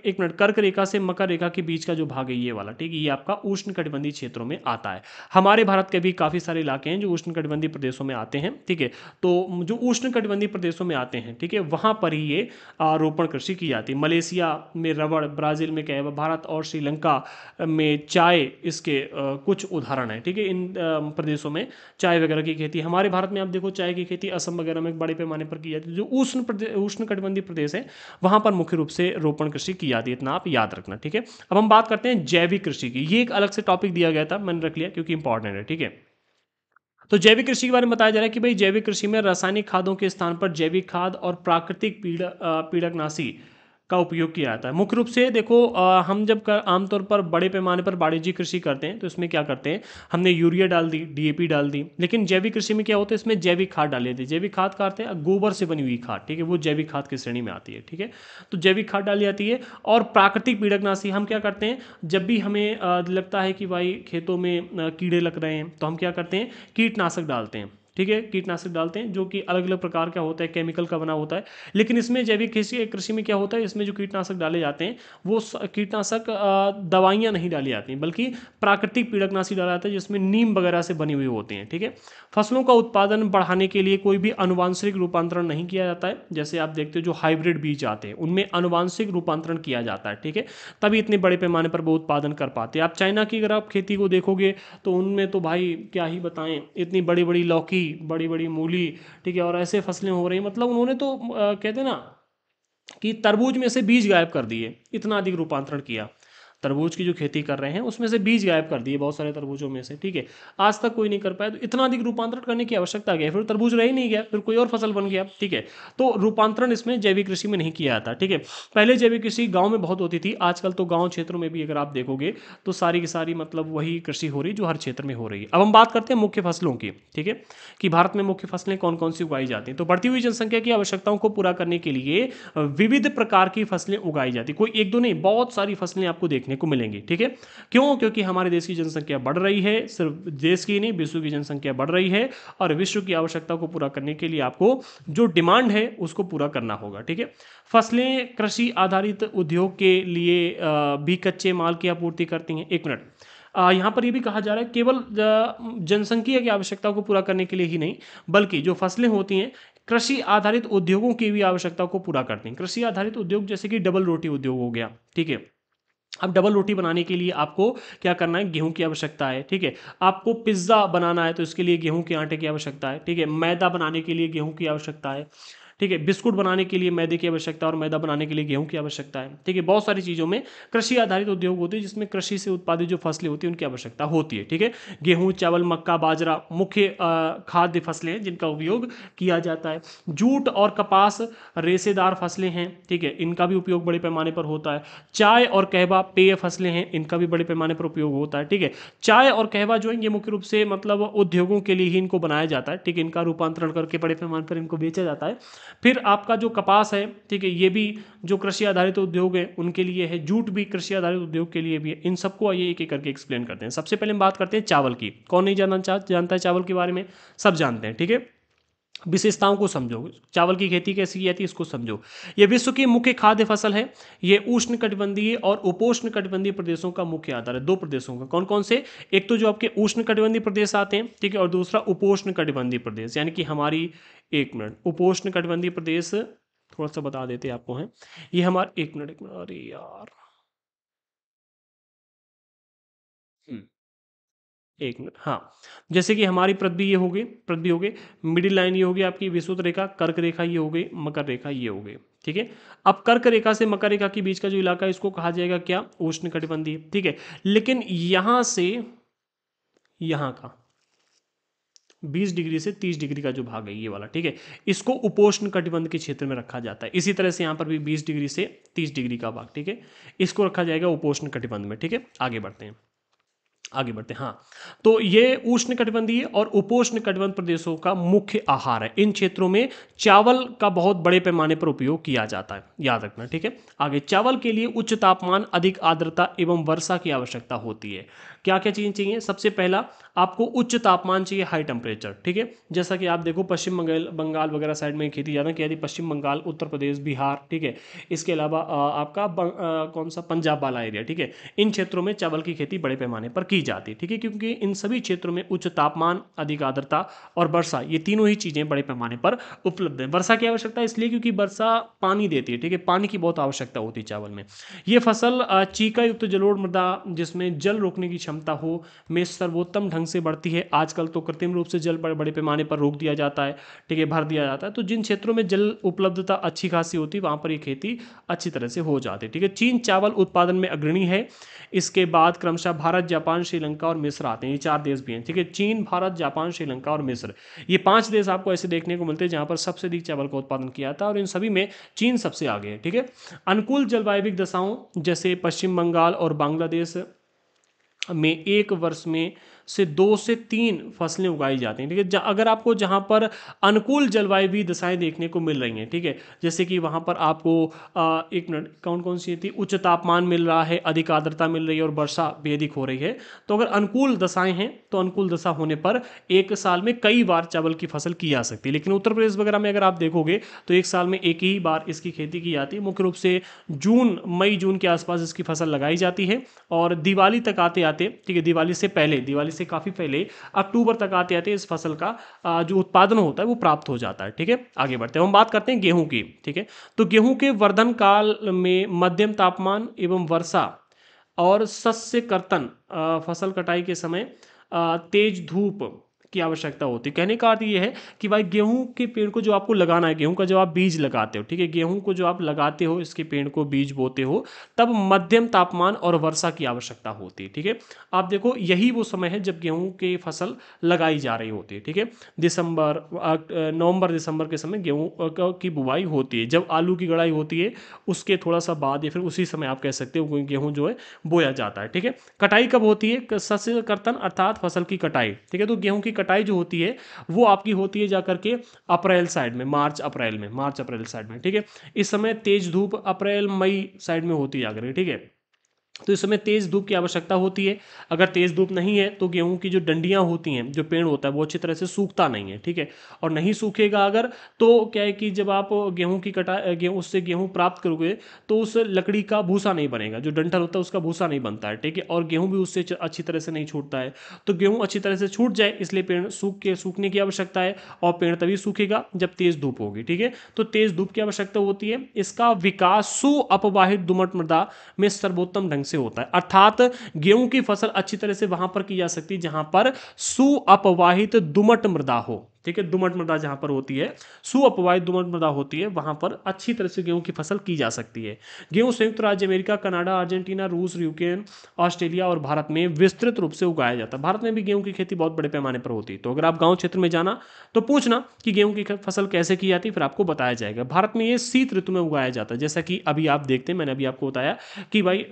एक मिनट, कर्क रेखा से मकर रेखा के बीच का जो भाग है ये वाला, ठीक है, ये आपका उष्ण कटिबंधीय क्षेत्रों में आता है। हमारे भारत के भी काफी सारे इलाके हैं जो उष्ण कटिबंधीय प्रदेशों में आते हैं, ठीक है। तो जो उष्ण कटिबंधीय प्रदेशों में आते हैं, ठीक है, वहां पर ही ये रोपण कृषि की जाती है। मलेशिया में रबड़, ब्राजील में कहवा, भारत और श्रीलंका में चाय इसके कुछ उदाहरण हैं, ठीक है। इन प्रदेशों में चाय वगैरह की खेती, हमारे भारत में आप देखो चाय की खेती असम वगैरह में बड़े पैमाने पर की जाती है। जो उष्ण कटिबंधीय प्रदेश है वहां पर मुख्य रूप से रोपण कृषि की जाती है, इतना आप याद रखना, ठीक है। अब हम बात करते हैं जैविक कृषि की। ये एक अलग से टॉपिक दिया गया था, मैंने रख लिया क्योंकि इंपॉर्टेंट है, ठीक है। तो जैविक कृषि के बारे में बताया जा रहा है कि भाई जैविक कृषि में रासायनिक खादों के स्थान पर जैविक खाद और प्राकृतिक पीड़कनाशी का उपयोग किया जाता है। मुख्य रूप से देखो हम जब आमतौर पर बड़े पैमाने पर वाणिज्यिक कृषि करते हैं तो इसमें क्या करते हैं, हमने यूरिया डाल दी, डीएपी डाल दी, लेकिन जैविक कृषि में क्या होता है, इसमें जैविक खाद डाली जाती है। जैविक खाद का अर्थ है गोबर से बनी हुई खाद, ठीक है, वो जैविक खाद की श्रेणी में आती है, ठीक है। तो जैविक खाद डाली जाती है। और प्राकृतिक पीड़कनाशी हम क्या करते हैं, जब भी हमें लगता है कि भाई खेतों में कीड़े लग रहे हैं तो हम क्या करते हैं, कीटनाशक डालते हैं, ठीक है, कीटनाशक डालते हैं जो कि अलग अलग प्रकार का होता है, केमिकल का बना होता है। लेकिन इसमें जैविक कृषि कृषि में क्या होता है, इसमें जो कीटनाशक डाले जाते हैं वो कीटनाशक दवाइयाँ नहीं डाली जाती हैं, बल्कि प्राकृतिक पीड़कनाशी डाला जाता है जिसमें नीम वगैरह से बनी हुई होती हैं, ठीक है। फसलों का उत्पादन बढ़ाने के लिए कोई भी अनुवांशिक रूपांतरण नहीं किया जाता है। जैसे आप देखते हो जो हाइब्रिड बीज आते हैं उनमें अनुवांशिक रूपांतरण किया जाता है, ठीक है, तभी इतने बड़े पैमाने पर वो उत्पादन कर पाते हैं। आप चाइना की अगर आप खेती को देखोगे तो उनमें तो भाई क्या ही बताएं, इतनी बड़ी बड़ी लौकी, बड़ी बड़ी मूली, ठीक है, और ऐसे फसलें हो रही, मतलब उन्होंने तो कहते हैं ना कि तरबूज में से बीज गायब कर दिए, इतना अधिक रूपांतरण किया। तरबूज की जो खेती कर रहे हैं उसमें से बीज गायब कर दिए बहुत सारे तरबूजों में से, ठीक है, आज तक कोई नहीं कर पाया। तो इतना अधिक रूपांतरण करने की आवश्यकता क्या है, फिर तरबूज रह ही नहीं गया, फिर कोई और फसल बन गया, ठीक है। तो रूपांतरण इसमें जैविक कृषि में नहीं किया जाता, ठीक है। पहले जैविक कृषि गांव में बहुत होती थी, आजकल तो गांव क्षेत्रों में भी अगर आप देखोगे तो सारी की सारी मतलब वही कृषि हो रही जो हर क्षेत्र में हो रही है। अब हम बात करते हैं मुख्य फसलों की, ठीक है, कि भारत में मुख्य फसलें कौन कौन सी उगाई जाती हैं। तो बढ़ती हुई जनसंख्या की आवश्यकताओं को पूरा करने के लिए विविध प्रकार की फसलें उगाई जाती, कोई एक दो नहीं, बहुत सारी फसलें आपको देखने को मिलेंगी, ठीक है। क्यों, क्योंकि हमारे देश की जनसंख्या बढ़ रही है, सिर्फ देश की नहीं विश्व की जनसंख्या बढ़ रही है, और विश्व की आवश्यकता को पूरा करने के लिए आपको जो डिमांड है उसको पूरा करना होगा, ठीक है। फसलें कृषि आधारित उद्योग के लिए भी कच्चे माल की आपूर्ति करती हैं। एक मिनट, यहाँ पर यह भी कहा जा रहा है केवल जनसंख्या की आवश्यकता को पूरा करने के लिए ही नहीं, बल्कि जो फसलें होती हैं कृषि आधारित उद्योगों की भी आवश्यकता को पूरा करती हैं। कृषि आधारित उद्योग जैसे कि डबल रोटी उद्योग हो गया, ठीक है। अब डबल रोटी बनाने के लिए आपको क्या करना है, गेहूं की आवश्यकता है, ठीक है। आपको पिज्ज़ा बनाना है तो इसके लिए गेहूं के आटे की आवश्यकता है, ठीक है। मैदा बनाने के लिए गेहूं की आवश्यकता है, ठीक है। बिस्कुट बनाने के लिए मैदे की आवश्यकता और मैदा बनाने के लिए गेहूं की आवश्यकता है, ठीक है। बहुत सारी चीज़ों में कृषि आधारित उद्योग होते हैं जिसमें कृषि से उत्पादित जो फसलें होती हैं उनकी आवश्यकता होती है, ठीक है। गेहूं, चावल, मक्का, बाजरा मुख्य खाद्य फसलें हैं जिनका उपयोग किया जाता है। जूट और कपास रेशेदार फसलें हैं, ठीक है, इनका भी उपयोग बड़े पैमाने पर होता है। चाय और कहवा पेय फसलें हैं, इनका भी बड़े पैमाने पर उपयोग होता है, ठीक है। चाय और कहवा जो है ये मुख्य रूप से मतलब उद्योगों के लिए ही इनको बनाया जाता है, ठीक है। इनका रूपांतरण करके बड़े पैमाने पर इनको बेचा जाता है। फिर आपका जो कपास है, ठीक है, ये भी जो कृषि आधारित उद्योग है उनके लिए है। जूट भी कृषि आधारित उद्योग के लिए भी है। इन सबको आइए एक एक करके एक्सप्लेन करते हैं। सबसे पहले हम बात करते हैं चावल की। कौन नहीं जानता है चावल के बारे में, सब जानते हैं, ठीक है। विशेषताओं को समझो, चावल की खेती कैसी की जाती है इसको समझो। ये विश्व की मुख्य खाद्य फसल है। ये उष्ण कटिबंधीय और उपोष्ण कटिबंधीय प्रदेशों का मुख्य आधार है। दो प्रदेशों का, कौन कौन से, एक तो जो आपके उष्ण कटिबंधीय प्रदेश आते हैं, ठीक है, और दूसरा उपोष्ण कटिबंधीय प्रदेश, यानी कि हमारी, एक मिनट, उपोष्ण कटिबंधीय प्रदेश थोड़ा सा बता देते हैं आपको, हैं ये हमारे, एक मिनट, अरे यार, हम्म, एक मिनट, हाँ, जैसे कि हमारी पृथ्वी हो गई, मिडिल लाइन ये होगी आपकी विषुवत रेखा, कर्क रेखा ये हो गई, मकर रेखा ये हो गई, ठीक है। अब कर्क रेखा से मकर रेखा के बीच का जो इलाका है इसको कहा जाएगा क्या, उष्ण कटिबंधीय, ठीक है। लेकिन यहां से यहां का 20 डिग्री से 30 डिग्री का जो भाग है ये वाला, ठीक है, इसको उपोष्ण कटिबंध के क्षेत्र में रखा जाता है। इसी तरह से यहाँ पर भी 20 डिग्री से 30 डिग्री का भाग, ठीक है, इसको रखा जाएगा उपोष्ण कटिबंध में, ठीक है। आगे बढ़ते हैं, आगे बढ़ते हैं, हाँ। तो ये उष्ण कटिबंधीय और उपोष्ण कटिबंध प्रदेशों का मुख्य आहार है। इन क्षेत्रों में चावल का बहुत बड़े पैमाने पर उपयोग किया जाता है, याद रखना, ठीक है। आगे, चावल के लिए उच्च तापमान, अधिक आर्द्रता एवं वर्षा की आवश्यकता होती है। क्या क्या चीजें चाहिए, सबसे पहला आपको उच्च तापमान चाहिए, हाई टेम्परेचर, ठीक है। जैसा कि आप देखो पश्चिम बंगाल वगैरह साइड में खेती ज़्यादा की जाती है, पश्चिम बंगाल, उत्तर प्रदेश, बिहार, ठीक है। इसके अलावा आपका कौन सा, पंजाब वाला एरिया, ठीक है। इन क्षेत्रों में चावल की खेती बड़े पैमाने पर की जाती है, ठीक है, क्योंकि इन सभी क्षेत्रों में उच्च तापमान, अधिक आर्द्रता और वर्षा, ये तीनों ही चीज़ें बड़े पैमाने पर उपलब्ध है। वर्षा की आवश्यकता इसलिए क्योंकि वर्षा पानी देती है, ठीक है, पानी की बहुत आवश्यकता होती है चावल में। ये फसल चीका युक्त जलोढ़ मृदा जिसमें जल रोकने की क्षमता हो में सर्वोत्तम ढंग से बढ़ती है। आजकल तो कृत्रिम रूप से जल बड़े बड़े पैमाने पर रोक दिया जाता है, ठीक है, भर दिया जाता है। तो जिन क्षेत्रों में जल उपलब्धता अच्छी खासी होती है वहाँ पर ये खेती अच्छी तरह से हो जाती है, ठीक है। चीन चावल उत्पादन में अग्रणी है। इसके बाद क्रमशः भारत, जापान, श्रीलंका और मिस्र आते हैं। ये 4 देश भी हैं, ठीक है। चीन, भारत, जापान, श्रीलंका और मिस्र, ये 5 देश आपको ऐसे देखने को मिलते हैं जहां पर सबसे अधिक चावल का उत्पादन किया जाता है, और इन सभी में चीन सबसे आगे है, ठीक है। अनुकूल जलवायु दशाओं जैसे पश्चिम बंगाल और बांग्लादेश में एक वर्ष में से 2 से 3 फसलें उगाई जाती हैं, ठीक है। अगर आपको जहाँ पर अनुकूल जलवायु दशाएं देखने को मिल रही हैं, ठीक है, जैसे कि वहाँ पर आपको एक मिनट, कौन कौन सी थी, उच्च तापमान मिल रहा है, अधिक आर्द्रता मिल रही है और वर्षा भी अधिक हो रही है, तो अगर अनुकूल दशाएं हैं तो अनुकूल दशा होने पर एक साल में कई बार चावल की फसल की जा सकती है। लेकिन उत्तर प्रदेश वगैरह में अगर आप देखोगे तो एक साल में एक ही बार इसकी खेती की जाती है। मुख्य रूप से मई जून के आसपास इसकी फसल लगाई जाती है, और दिवाली तक आते आते, ठीक है, दिवाली से पहले, दिवाली से काफ़ी पहले अक्टूबर तक आते आते इस फसल का जो उत्पादन होता है वो प्राप्त हो जाता है, ठीक है। आगे बढ़ते हैं, हम बात करते हैं गेहूं की, ठीक है। तो गेहूं के वर्धन काल में मध्यम तापमान एवं वर्षा और शस्य कर्तन, फसल कटाई के समय तेज धूप की आवश्यकता होती है। कहने का अर्थ ये है कि भाई गेहूं के पेड़ को जो आपको लगाना है, गेहूं का जो आप बीज लगाते हो, ठीक है, गेहूं को जो आप लगाते हो, इसके पेड़ को बीज बोते हो, तब मध्यम तापमान और वर्षा की आवश्यकता होती है, ठीक है। आप देखो यही वो समय है जब गेहूं की फसल लगाई जा रही होती है, ठीक है। नवंबर दिसंबर के समय गेहूं की बुवाई होती है। जब आलू की गड़ाई होती है उसके थोड़ा सा बाद या फिर उसी समय आप कह सकते हो गेहूं जो है बोया जाता है, ठीक है। कटाई कब होती है? शस्य कर्तन अर्थात फसल की कटाई, ठीक है। तो गेहूं की कटाई जो होती है वो आपकी होती है जाकर के अप्रैल साइड में, मार्च अप्रैल साइड में, ठीक है। इस समय तेज धूप अप्रैल मई साइड में होती है जाकर के, ठीक है। तो इस समय तेज धूप की आवश्यकता होती है। अगर तेज धूप नहीं है तो गेहूं की जो डंडियां होती हैं, जो पेड़ होता है, वो अच्छी तरह से सूखता नहीं है, ठीक है। और नहीं सूखेगा अगर, तो क्या है कि जब आप गेहूं की गेहूं उससे गेहूं प्राप्त करोगे तो उस लकड़ी का भूसा नहीं बनेगा, जो डंठल होता है उसका भूसा नहीं बनता है, ठीक है। और गेहूं भी उससे अच्छी तरह से नहीं छूटता है। तो गेहूं अच्छी तरह से छूट जाए इसलिए पेड़ सूखने की आवश्यकता है, और पेड़ तभी सूखेगा जब तेज धूप होगी, ठीक है। तो तेज धूप की आवश्यकता होती है। इसका विकास सुअपवाहित दोमट मृदा में सर्वोत्तम ढंग से होता है, अर्थात गेहूं की फसल अच्छी तरह से वहां पर की जा सकती है जहां पर सुअपवाहित दोमट मृदा हो, ठीक है। दोमट मृदा जहां पर होती है, सुअपवाहित दोमट मृदा होती है, वहां पर अच्छी तरह से गेहूं की फसल की जा सकती है। गेहूं संयुक्त राज्य अमेरिका, कनाडा, अर्जेंटीना, रूस, यूक्रेन, ऑस्ट्रेलिया और भारत में विस्तृत रूप से उगाया जाता है। भारत में भी गेहूं की खेती बहुत बड़े पैमाने पर होती है। तो अगर आप गांव क्षेत्र में जाना तो पूछना कि गेहूं की फसल कैसे की जाती है, फिर आपको बताया जाएगा। भारत में ये शीत ऋतु में उगाया जाता है, जैसा कि अभी आप देखते हैं, मैंने अभी आपको बताया कि भाई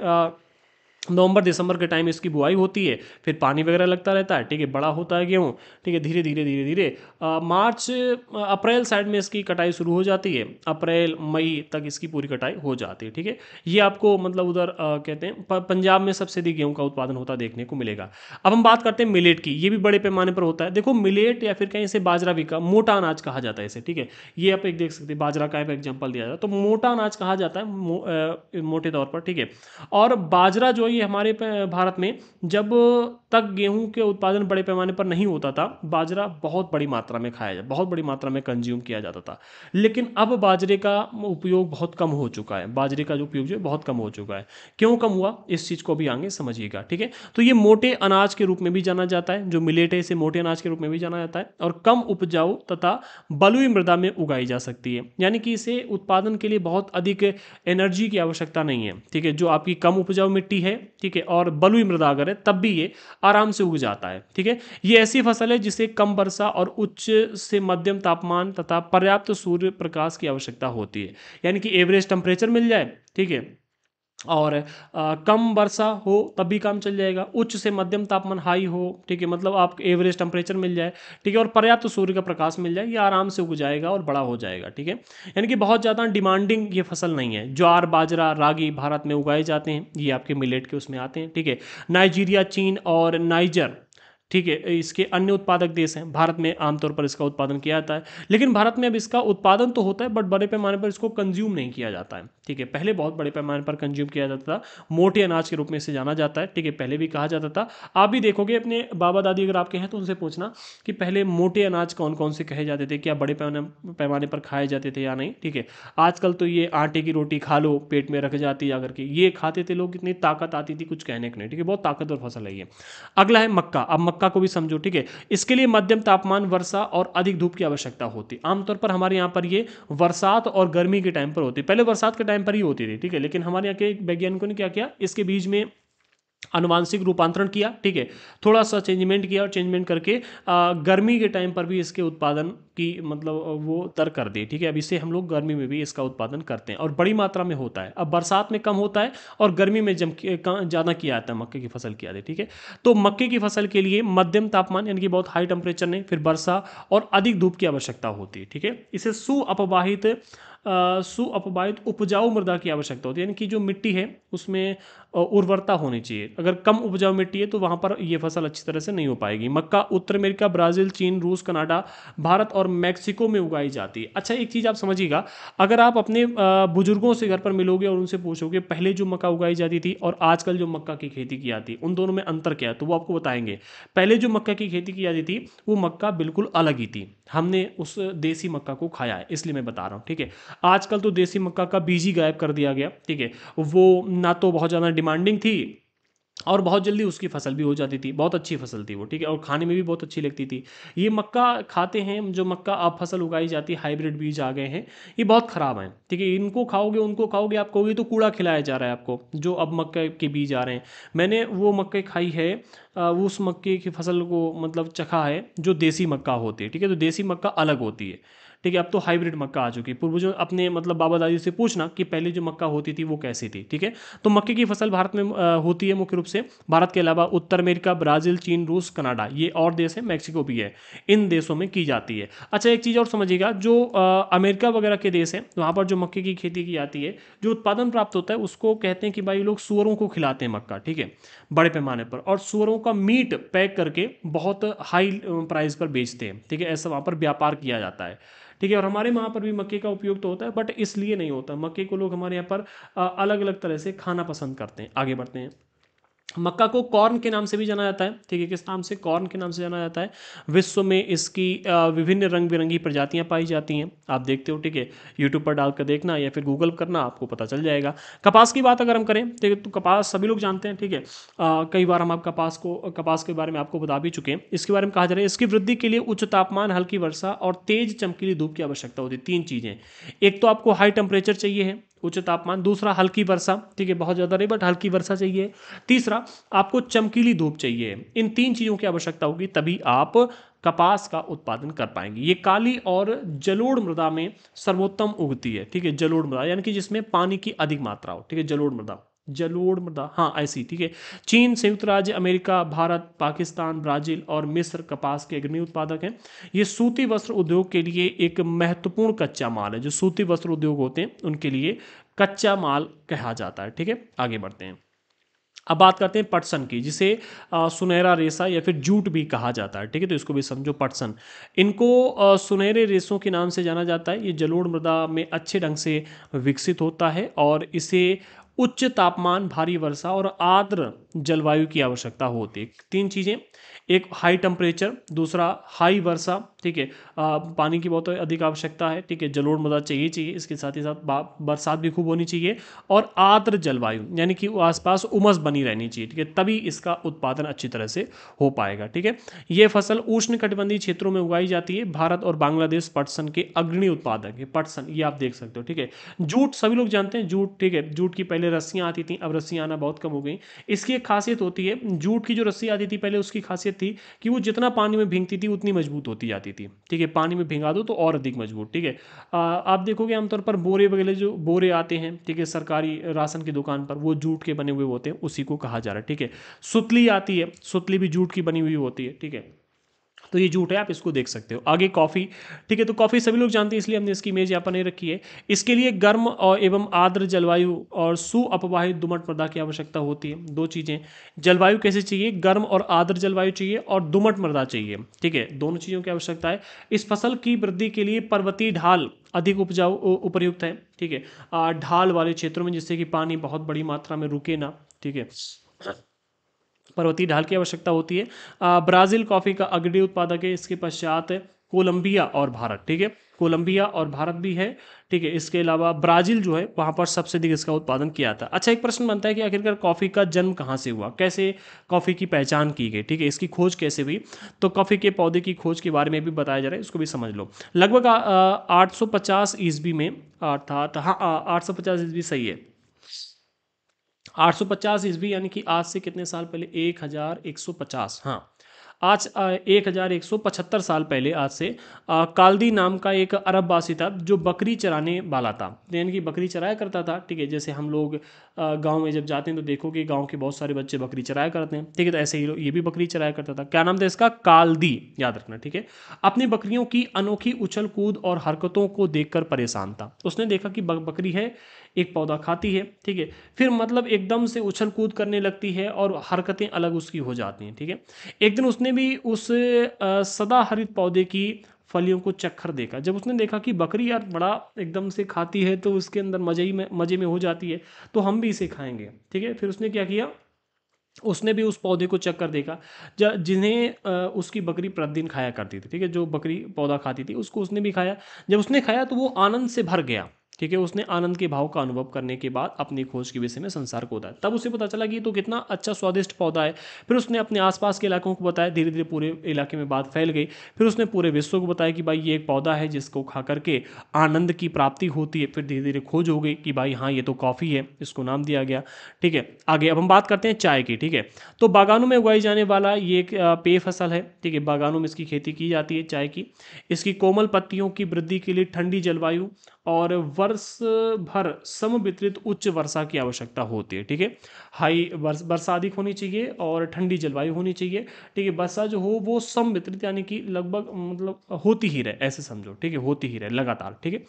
नवंबर दिसंबर के टाइम इसकी बुआई होती है, फिर पानी वगैरह लगता रहता है, ठीक है, बड़ा होता है गेहूँ, ठीक है, धीरे धीरे धीरे धीरे मार्च अप्रैल साइड में इसकी कटाई शुरू हो जाती है, अप्रैल मई तक इसकी पूरी कटाई हो जाती है, ठीक है। ये आपको मतलब उधर कहते हैं पंजाब में सबसे अधिक गेहूँ का उत्पादन होता देखने को मिलेगा। अब हम बात करते हैं मिलेट की। ये भी बड़े पैमाने पर होता है। देखो मिलेट या फिर कहीं से बाजरा भी का मोटा अनाज कहा जाता है इसे, ठीक है। ये आप एक देख सकते हैं, बाजरा का एग्जाम्पल दिया जाता है, तो मोटा अनाज कहा जाता है मोटे तौर पर, ठीक है। और बाजरा जो ये हमारे भारत में जब तक गेहूं के उत्पादन बड़े पैमाने पर नहीं होता था, बाजरा बहुत बड़ी मात्रा में बहुत बड़ी मात्रा में कंज्यूम किया जाता था। लेकिन अब बाजरे का उपयोग बहुत कम हो चुका है। बाजरे का जो उपयोग जो है बहुत कम हो चुका है। क्यों कम हुआ, इस चीज़ को भी आगे समझिएगा, ठीक है। तो ये मोटे अनाज के रूप में भी जाना जाता है, जो मिलेट है इसे मोटे अनाज के रूप में भी जाना जाता है, और कम उपजाऊ तथा बलुई मृदा में उगाई जा सकती है। यानी कि इसे उत्पादन के लिए बहुत अधिक एनर्जी की आवश्यकता नहीं है, ठीक है। जो आपकी कम उपजाऊ मिट्टी है, ठीक है, और बलुई मृदा अगर है तब भी ये आराम से उग जाता है, ठीक है। ये ऐसी फसल है जिसे कम वर्षा और उच्च से मध्यम तापमान तथा पर्याप्त सूर्य प्रकाश की आवश्यकता होती है। यानी कि एवरेज टेम्परेचर मिल जाए, ठीक है, और कम वर्षा हो तब भी काम चल जाएगा, उच्च से मध्यम तापमान हाई हो, ठीक है, मतलब आप एवरेज टेम्परेचर मिल जाए, ठीक है, और पर्याप्त सूर्य का प्रकाश मिल जाए, ये आराम से उग जाएगा और बड़ा हो जाएगा, ठीक है। यानी कि बहुत ज़्यादा डिमांडिंग ये फसल नहीं है। ज्वार, बाजरा, रागी भारत में उगाए जाते हैं, ये आपके मिलेट के उसमें आते हैं, ठीक है। नाइजीरिया, चीन और नाइजर, ठीक है, इसके अन्य उत्पादक देश हैं। भारत में आमतौर पर इसका उत्पादन किया जाता है, लेकिन भारत में अब इसका उत्पादन तो होता है बट बड़े पैमाने पर इसको कंज्यूम नहीं किया जाता है, ठीक है। पहले बहुत बड़े पैमाने पर कंज्यूम किया जाता था, मोटे अनाज के रूप में इसे जाना जाता है, ठीक है, पहले भी कहा जाता था। आप भी देखोगे अपने बाबा दादी अगर आपके हैं तो उनसे पूछना कि पहले मोटे अनाज कौन कौन से कहे जाते थे, क्या बड़े पैमाने पर खाए जाते थे या नहीं, ठीक है। आजकल तो ये आटे की रोटी खा लो पेट में रख जाती है अगर के, ये खाते थे लोग, इतनी ताकत आती थी कुछ कहने को नहीं, ठीक है, बहुत ताकतवर फसल है ये। अगला है मक्का। अब मक्का को भी समझो, ठीक है। इसके लिए मध्यम तापमान, वर्षा और अधिक धूप की आवश्यकता होती है। आमतौर पर हमारे यहाँ पर ये बरसात और गर्मी के टाइम पर होती है। पहले बरसात के टाइम पर ही होती थी, ठीक है, लेकिन हमारे यहाँ के वैज्ञानिकों ने क्या किया, इसके बीज में आनुवांशिक रूपांतरण किया, ठीक है, थोड़ा सा चेंजमेंट किया और चेंजमेंट करके गर्मी के टाइम पर भी इसके उत्पादन की मतलब वो दर कर दी, ठीक है। अब इसे हम लोग गर्मी में भी इसका उत्पादन करते हैं और बड़ी मात्रा में होता है। अब बरसात में कम होता है और गर्मी में ज़्यादा किया जाता है मक्के की फसल की आदि, ठीक है। तो मक्के की फसल के लिए मध्यम तापमान यानी कि बहुत हाई टेम्परेचर नहीं, फिर वर्षा और अधिक धूप की आवश्यकता होती है, ठीक है। इसे सुअपवाहित उपजाऊ मृदा की आवश्यकता होती है, यानी कि जो मिट्टी है उसमें उर्वरता होनी चाहिए। अगर कम उपजाऊ मिट्टी है तो वहाँ पर ये फसल अच्छी तरह से नहीं हो पाएगी। मक्का उत्तर अमेरिका, ब्राज़ील, चीन, रूस, कनाडा, भारत और मैक्सिको में उगाई जाती है। अच्छा, एक चीज़ आप समझिएगा, अगर आप अपने बुजुर्गों से घर पर मिलोगे और उनसे पूछोगे पहले जो मक्का उगाई जाती थी और आजकल जो मक्का की खेती की जाती है उन दोनों में अंतर क्या है, तो वो आपको बताएंगे। पहले जो मक्का की खेती की जाती थी वो मक्का बिल्कुल अलग ही थी, हमने उस देसी मक्का को खाया है इसलिए मैं बता रहा हूँ, ठीक है। आजकल तो देसी मक्का का बीज ही गायब कर दिया गया, ठीक है। वो ना तो बहुत ज़्यादा डिमांडिंग थी और बहुत जल्दी उसकी फसल भी हो जाती थी, बहुत अच्छी फसल थी वो, ठीक है, और खाने में भी बहुत अच्छी लगती थी। ये मक्का खाते हैं, जो मक्का अब फसल उगाई जाती है हाइब्रिड बीज आ गए हैं, ये बहुत ख़राब हैं, ठीक है। इनको खाओगे उनको खाओगे, आप कहोगे तो कूड़ा खिलाया जा रहा है आपको, जो अब मक्के के बीज आ रहे हैं। मैंने वो मक्के खाई है, वो उस मक्के की फसल को मतलब चखा है जो देसी मक्का होती है, ठीक है। तो देसी मक्का अलग होती है, ठीक है। अब तो हाइब्रिड मक्का आ चुकी है। पूर्वजों अपने मतलब बाबा दादी से पूछना कि पहले जो मक्का होती थी वो कैसी थी, ठीक है। तो मक्के की फसल भारत में होती है मुख्य रूप से। भारत के अलावा उत्तर अमेरिका, ब्राज़ील, चीन, रूस, कनाडा, ये और देश है, मैक्सिको भी है, इन देशों में की जाती है। अच्छा, एक चीज़ और समझिएगा, जो अमेरिका वगैरह के देश हैं वहाँ पर जो मक्के की खेती की जाती है, जो उत्पादन प्राप्त होता है उसको कहते हैं कि भाई लोग सुअरों को खिलाते हैं मक्का, ठीक है, बड़े पैमाने पर, और सुअरों का मीट पैक करके बहुत हाई प्राइस पर बेचते हैं, ठीक है। ऐसा वहाँ पर व्यापार किया जाता है, ठीक है। और हमारे वहाँ पर भी मक्के का उपयोग तो होता है, बट इसलिए नहीं होता। मक्के को लोग हमारे यहाँ पर अलग अलग तरह से खाना पसंद करते हैं। आगे बढ़ते हैं। मक्का को कॉर्न के नाम से भी जाना जाता है, ठीक है, किस नाम से, कॉर्न के नाम से जाना जाता है। विश्व में इसकी विभिन्न रंग बिरंगी प्रजातियां पाई जाती हैं, आप देखते हो, ठीक है। यूट्यूब पर डालकर देखना या फिर गूगल करना, आपको पता चल जाएगा। कपास की बात अगर हम करें, ठीक है, तो कपास सभी लोग जानते हैं, ठीक है। कई बार हम आप कपास के बारे में आपको बता भी चुके हैं। इसके बारे में कहा जा रहा है इसकी वृद्धि के लिए उच्च तापमान, हल्की वर्षा और तेज चमकीली धूप की आवश्यकता होती है। तीन चीज़ें, एक तो आपको हाई टेम्परेचर चाहिए है, उच्च तापमान, दूसरा हल्की वर्षा, ठीक है, बहुत ज़्यादा नहीं बट हल्की वर्षा चाहिए, तीसरा आपको चमकीली धूप चाहिए। इन तीन चीज़ों की आवश्यकता होगी तभी आप कपास का उत्पादन कर पाएंगे। ये काली और जलोढ़ मृदा में सर्वोत्तम उगती है, ठीक है। जलोढ़ मृदा यानी कि जिसमें पानी की अधिक मात्रा हो, ठीक है, जलोढ़ मृदा, जलोढ़ मृदा, हाँ ऐसी, ठीक है। चीन, संयुक्त राज्य अमेरिका, भारत, पाकिस्तान, ब्राजील और मिस्र कपास के अग्रणी उत्पादक हैं। ये सूती वस्त्र उद्योग के लिए एक महत्वपूर्ण कच्चा माल है। जो सूती वस्त्र उद्योग होते हैं उनके लिए कच्चा माल कहा जाता है, ठीक है। आगे बढ़ते हैं। अब बात करते हैं पटसन की, जिसे सुनहरा रेशा या फिर जूट भी कहा जाता है, ठीक है। तो इसको भी समझो, पटसन, इनको सुनहरे रेशों के नाम से जाना जाता है। ये जलोढ़ मृदा में अच्छे ढंग से विकसित होता है और इसे उच्च तापमान, भारी वर्षा और आर्द्र जलवायु की आवश्यकता होती है। तीन चीज़ें, एक हाई टेम्परेचर, दूसरा हाई वर्षा, ठीक है, पानी की बहुत अधिक आवश्यकता है, ठीक है, जलोढ़ मृदा चाहिए, इसके साथ ही साथ बरसात भी खूब होनी चाहिए और आर्द्र जलवायु यानी कि आसपास उमस बनी रहनी चाहिए, ठीक है, तभी इसका उत्पादन अच्छी तरह से हो पाएगा, ठीक है। ये फसल उष्णकटिबंधीय क्षेत्रों में उगाई जाती है। भारत और बांग्लादेश पटसन के अग्रणी उत्पादक है। पटसन ये आप देख सकते हो, ठीक है। जूट सभी लोग जानते हैं, जूट, ठीक है, जूट की पहले रस्सियाँ आती थी, अब रस्सियाँ आना बहुत कम हो गई। इसकी एक खासियत होती है, जूट की जो रस्सी आती थी पहले, उसकी खासियत थी कि वो जितना पानी में भींगती थी उतनी मजबूत होती जाती थी, ठीक है। पानी में भिंगा दो तो और अधिक मजबूत, ठीक है। आप देखोगे आमतौर पर बोरे वगैरह जो बोरे आते हैं, ठीक है, सरकारी राशन की दुकान पर, वो जूट के बने हुए होते हैं, उसी को कहा जा रहा है, ठीक है। सुतली आती है, सुतली भी जूट की बनी हुई होती है, ठीक है। तो ये जूट है, आप इसको देख सकते हो। आगे कॉफ़ी, ठीक है, तो कॉफ़ी सभी लोग जानते हैं इसलिए हमने इसकी इमेज यहाँ पर नहीं रखी है। इसके लिए गर्म और एवं आर्द्र जलवायु और सुअपवाहित दुमट मृदा की आवश्यकता होती है। दो चीज़ें, जलवायु कैसे चाहिए, गर्म और आर्द्र जलवायु चाहिए और दुमट मृदा चाहिए, ठीक है, दोनों चीज़ों की आवश्यकता है। इस फसल की वृद्धि के लिए पर्वतीय ढाल अधिक उपजाऊ उपयुक्त है, ठीक है। ढाल वाले क्षेत्रों में जिससे कि पानी बहुत बड़ी मात्रा में रुके ना, ठीक है, पर्वतीय ढाल की आवश्यकता होती है। ब्राज़ील कॉफ़ी का अग्रणी उत्पादक है। इसके पश्चात कोलंबिया और भारत, ठीक है, कोलंबिया और भारत भी है, ठीक है। इसके अलावा ब्राज़ील जो है वहाँ पर सबसे अधिक इसका उत्पादन किया था। अच्छा, एक प्रश्न बनता है कि आखिरकार कॉफ़ी का जन्म कहाँ से हुआ, कैसे कॉफ़ी की पहचान की गई, ठीक है, इसकी खोज कैसे हुई। तो कॉफ़ी के पौधे की खोज के बारे में भी बताया जा रहा है, इसको भी समझ लो। लगभग 850 ईस्वी में, अर्थात हाँ 850 ईस्वी सही है, 850 ईस्वी यानी कि आज से कितने साल पहले, 1150, हाँ आज 1175 साल पहले आज से काल्दी नाम का एक अरबवासी था जो बकरी चराने वाला था, यानी कि बकरी चराया करता था। ठीक है, जैसे हम लोग गांव में जब जाते हैं तो देखो कि गांव के बहुत सारे बच्चे बकरी चराया करते हैं। ठीक है, तो ऐसे ही ये भी बकरी चराया करता था। क्या नाम था इसका? काल्दी, याद रखना। ठीक है, अपनी बकरियों की अनोखी उछल कूद और हरकतों को देखकर परेशान था। उसने देखा कि बकरी है, एक पौधा खाती है। ठीक है, फिर मतलब एकदम से उछल कूद करने लगती है और हरकतें अलग उसकी हो जाती हैं। ठीक है, एक दिन उसने भी उस सदाहरित पौधे की फलियों को चक्कर देखा। जब उसने देखा कि बकरी यार बड़ा एकदम से खाती है तो उसके अंदर मजे में हो जाती है, तो हम भी इसे खाएंगे। ठीक है, फिर उसने क्या किया, उसने भी उस पौधे को चक्कर देखा जिन्हें उसकी बकरी प्रतिदिन खाया करती थी। ठीक है, जो बकरी पौधा खाती थी उसको उसने भी खाया। जब उसने खाया तो वो आनंद से भर गया। ठीक है, उसने आनंद के भाव का अनुभव करने के बाद अपनी खोज के विषय में संसार को बताया। तब उसे पता चला कि ये तो कितना अच्छा स्वादिष्ट पौधा है। फिर उसने अपने आसपास के इलाकों को बताया, धीरे धीरे पूरे इलाके में बात फैल गई। फिर उसने पूरे विश्व को बताया कि भाई ये एक पौधा है जिसको खा करके आनंद की प्राप्ति होती है। फिर धीरे धीरे खोज हो गई कि भाई हाँ ये तो कॉफ़ी है, इसको नाम दिया गया। ठीक है, आगे अब हम बात करते हैं चाय की। ठीक है, तो बागानों में उगाई जाने वाला ये एक पेय फसल है। ठीक है, बागानों में इसकी खेती की जाती है चाय की। इसकी कोमल पत्तियों की वृद्धि के लिए ठंडी जलवायु और वर्ष भर समवितरित उच्च वर्षा की आवश्यकता होती है। ठीक है, वर्षा अधिक होनी चाहिए और ठंडी जलवायु होनी चाहिए। ठीक है, वर्षा जो हो वो समवितरित यानी कि लगभग मतलब होती ही रहे, ऐसे समझो। ठीक है, होती ही रहे लगातार। ठीक है,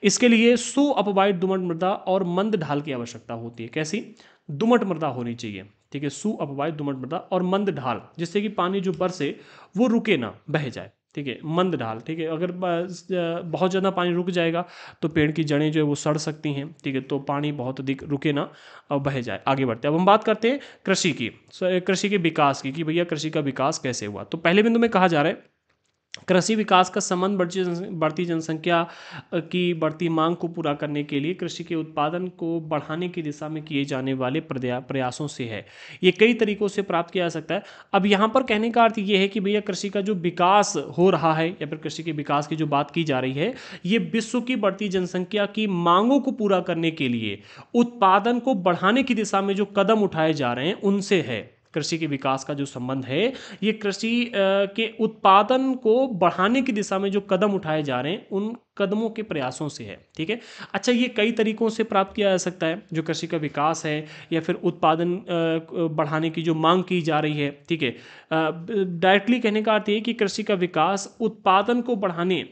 इसके लिए सुअपवाहित दोमट मृदा और मंद ढाल की आवश्यकता होती है। कैसी? दोमट मृदा होनी चाहिए। ठीक है, सुअपवाहित दोमट मृदा और मंद ढाल, जिससे कि पानी जो बरसे वो रुके ना, बह जाए। ठीक है, मंद ढाल। ठीक है, अगर बहुत ज़्यादा पानी रुक जाएगा तो पेड़ की जड़ें जो है वो सड़ सकती हैं। ठीक है, तो पानी बहुत अधिक रुके ना और बह जाए। आगे बढ़ते हैं, अब हम बात करते हैं कृषि की, कृषि के विकास की, कि भैया कृषि का विकास कैसे हुआ। तो पहले बिंदु में कहा जा रहा है कृषि विकास का संबंध बढ़ती जनसंख्या की बढ़ती मांग को पूरा करने के लिए कृषि के उत्पादन को बढ़ाने की दिशा में किए जाने वाले प्रयासों से है। ये कई तरीकों से प्राप्त किया जा सकता है। अब यहाँ पर कहने का अर्थ ये है कि भैया कृषि का जो विकास हो रहा है या फिर कृषि के विकास की जो बात की जा रही है, ये विश्व की बढ़ती जनसंख्या की मांगों को पूरा करने के लिए उत्पादन को बढ़ाने की दिशा में जो कदम उठाए जा रहे हैं उनसे है। कृषि के विकास का जो संबंध है ये कृषि के उत्पादन को बढ़ाने की दिशा में जो कदम उठाए जा रहे हैं उन कदमों के प्रयासों से है। ठीक है, अच्छा ये कई तरीकों से प्राप्त किया जा सकता है जो कृषि का विकास है या फिर उत्पादन बढ़ाने की जो मांग की जा रही है। ठीक है, डायरेक्टली कहने का अर्थ ये कि कृषि का विकास उत्पादन को बढ़ाने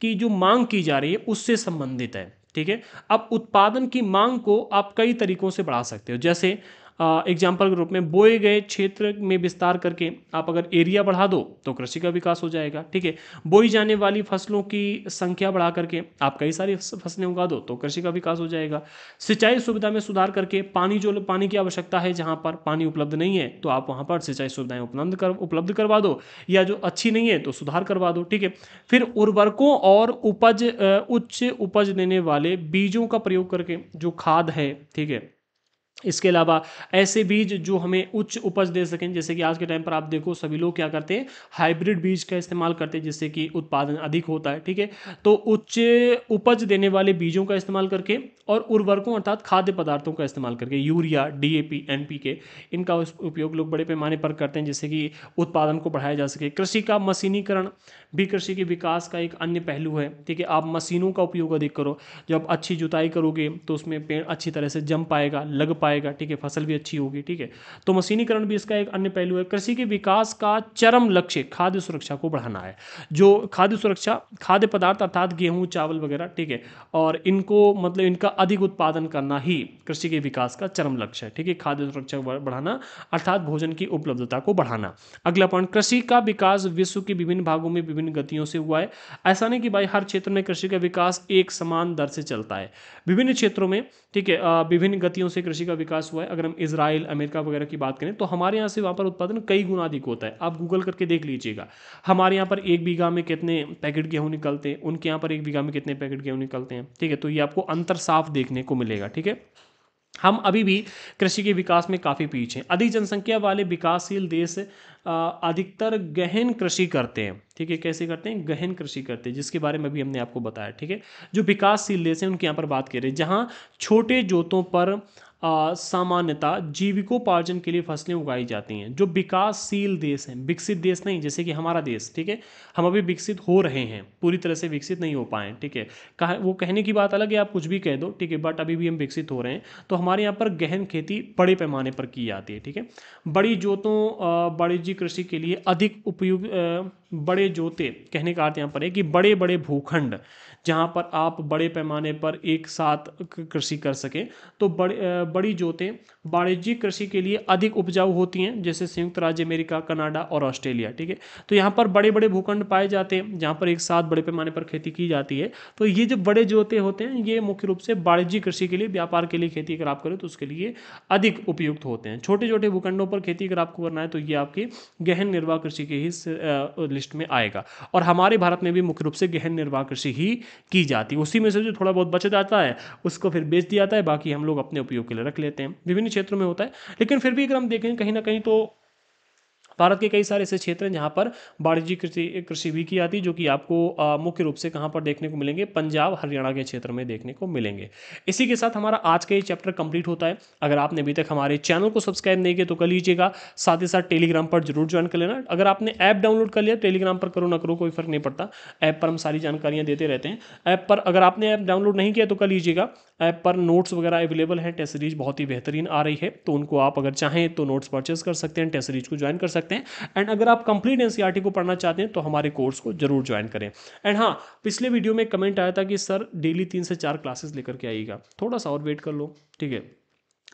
की जो मांग की जा रही है उससे संबंधित है। ठीक है, अब उत्पादन की मांग को आप कई तरीकों से बढ़ा सकते हो। जैसे एग्जाम्पल के रूप में बोए गए क्षेत्र में विस्तार करके आप अगर एरिया बढ़ा दो तो कृषि का विकास हो जाएगा। ठीक है, बोई जाने वाली फसलों की संख्या बढ़ा करके आप कई सारी फसलें उगा दो तो कृषि का विकास हो जाएगा। सिंचाई सुविधा में सुधार करके पानी की आवश्यकता है, जहाँ पर पानी उपलब्ध नहीं है तो आप वहाँ पर सिंचाई सुविधाएं उपलब्ध करवा दो, या जो अच्छी नहीं है तो सुधार करवा दो। ठीक है, फिर उर्वरकों और उच्च उपज देने वाले बीजों का प्रयोग करके जो खाद है। ठीक है, इसके अलावा ऐसे बीज जो हमें उच्च उपज दे सकें, जैसे कि आज के टाइम पर आप देखो सभी लोग क्या करते हैं, हाइब्रिड बीज का इस्तेमाल करते हैं जिससे कि उत्पादन अधिक होता है। ठीक है, तो उच्च उपज देने वाले बीजों का इस्तेमाल करके और उर्वरकों अर्थात खाद्य पदार्थों का इस्तेमाल करके यूरिया, डीएपी, एनपीके, इनका उपयोग लोग बड़े पैमाने पर करते हैं जिससे कि उत्पादन को बढ़ाया जा सके। कृषि का मशीनीकरण भी कृषि के विकास का एक अन्य पहलू है। ठीक है, आप मशीनों का उपयोग अधिक करो। जब अच्छी जुताई करोगे तो उसमें पेड़ अच्छी तरह से जम पाएगा, लग पाएगा। ठीक है, फसल भी अच्छी होगी। ठीक है, तो मशीनीकरण भी इसका एक अन्य पहलू है। कृषि के विकास का चरम लक्ष्य खाद्य सुरक्षा को बढ़ाना है। जो खाद्य सुरक्षा, खाद्य पदार्थ अर्थात गेहूं, चावल वगैरह। ठीक है, और इनको मतलब इनका अधिक उत्पादन करना ही कृषि के विकास का चरम लक्ष्य है। ठीक है, खाद्य सुरक्षा बढ़ाना अर्थात भोजन की उपलब्धता को बढ़ाना। अगला पॉइंट, कृषि का विकास विश्व के विभिन्न भागों में विभिन्न गतियों से हुआ है। ऐसा नहीं कि भाई हर क्षेत्र में कृषि का विकास एक समान दर से चलता है, विभिन्न क्षेत्रों में। ठीक है, विभिन्न गतियों से कृषि का विकास हुआ है। अगर हम इजराइल, अमेरिका वगैरह की बात करें तो हमारे यहाँ से वहाँ पर उत्पादन कई गुना अधिक होता है। आप गूगल करके देख लीजिएगा, हमारे यहाँ पर एक बीघा में कितने पैकेट गेहूँ निकलते हैं, उनके यहाँ पर एक बीघा में कितने पैकेट गेहूँ निकलते हैं। ठीक है, तो ये आपको अंतर साफ देखने को मिलेगा। ठीक है, हम अभी भी कृषि के विकास में काफ़ी पीछे हैं। अधिक जनसंख्या वाले विकासशील देश अधिकतर गहन कृषि करते हैं। ठीक है, कैसे करते हैं? गहन कृषि करते हैं, जिसके बारे में भी हमने आपको बताया। ठीक है, जो विकासशील देश हैं उनके यहाँ पर बात कर रहे हैं जहाँ छोटे जोतों पर सामान्यतः जीविकोपार्जन के लिए फसलें उगाई जाती हैं। जो विकासशील देश हैं, विकसित देश नहीं, जैसे कि हमारा देश, ठीक है, हम अभी विकसित हो रहे हैं, पूरी तरह से विकसित नहीं हो पाए, ठीक है, वो कहने की बात अलग है, आप कुछ भी कह दो, ठीक है, बट अभी भी हम विकसित हो रहे हैं। तो हमारे यहाँ पर गहन खेती बड़े पैमाने पर की जाती है, ठीक है। बड़ी जोतों वाणिज्यिक कृषि के लिए अधिक उपयुक्त, बड़े जोते कहने का अर्थ यहाँ पर है कि बड़े बड़े भूखंड जहाँ पर आप बड़े पैमाने पर एक साथ कृषि कर सकें, तो बड़ी जोतें वाणिज्यिक कृषि के लिए अधिक उपजाऊ होती हैं, जैसे संयुक्त राज्य अमेरिका, कनाडा और ऑस्ट्रेलिया, ठीक है। तो यहाँ पर बड़े बड़े भूखंड पाए जाते हैं जहाँ पर एक साथ बड़े पैमाने पर खेती की जाती है। तो ये जो बड़े जोते होते हैं ये मुख्य रूप से वाणिज्यिक कृषि के लिए, व्यापार के लिए खेती अगर आप करें तो उसके लिए अधिक उपयुक्त होते हैं। छोटे छोटे भूखंडों पर खेती अगर आपको करना है तो ये आपकी गहन निर्वाह कृषि के ही लिस्ट में आएगा। और हमारे भारत में भी मुख्य रूप से गहन निर्वाह कृषि ही की जाती है। उसी में से जो थोड़ा बहुत बच जाता है उसको फिर बेच दिया जाता है, बाकी हम लोग अपने उपयोग के लिए रख लेते हैं। विभिन्न क्षेत्रों में होता है, लेकिन फिर भी अगर हम देखें कहीं ना कहीं तो भारत के कई सारे ऐसे क्षेत्र हैं जहाँ पर वाणिज्यिक कृषि भी की जाती है, जो कि आपको मुख्य रूप से कहाँ पर देखने को मिलेंगे, पंजाब हरियाणा के क्षेत्र में देखने को मिलेंगे। इसी के साथ हमारा आज का ये चैप्टर कंप्लीट होता है। अगर आपने अभी तक हमारे चैनल को सब्सक्राइब नहीं किया तो कर लीजिएगा, साथ ही साथ टेलीग्राम पर जरूर ज्वाइन कर लेना। अगर आपने ऐप डाउनलोड कर लिया, टेलीग्राम पर करो ना करो कोई फर्क नहीं पड़ता, ऐप पर हम सारी जानकारियाँ देते रहते हैं। ऐप पर अगर आपने ऐप डाउनलोड नहीं किया तो कर लीजिएगा। ऐप पर नोट्स वगैरह अवेलेबल हैं, टेस्ट सीरीज बहुत ही बेहतरीन आ रही है, तो उनको आप अगर चाहें तो नोट्स परचेस कर सकते हैं, टेस्ट सीरीज को ज्वाइन कर सकते हैं। एंड अगर आप कंप्लीट एनसीईआरटी को पढ़ना चाहते हैं तो हमारे कोर्स को जरूर ज्वाइन करें। एंड हाँ, पिछले वीडियो में कमेंट आया था कि सर डेली 3 से 4 क्लासेस लेकर के आइएगा, थोड़ा सा और वेट कर लो, ठीक है,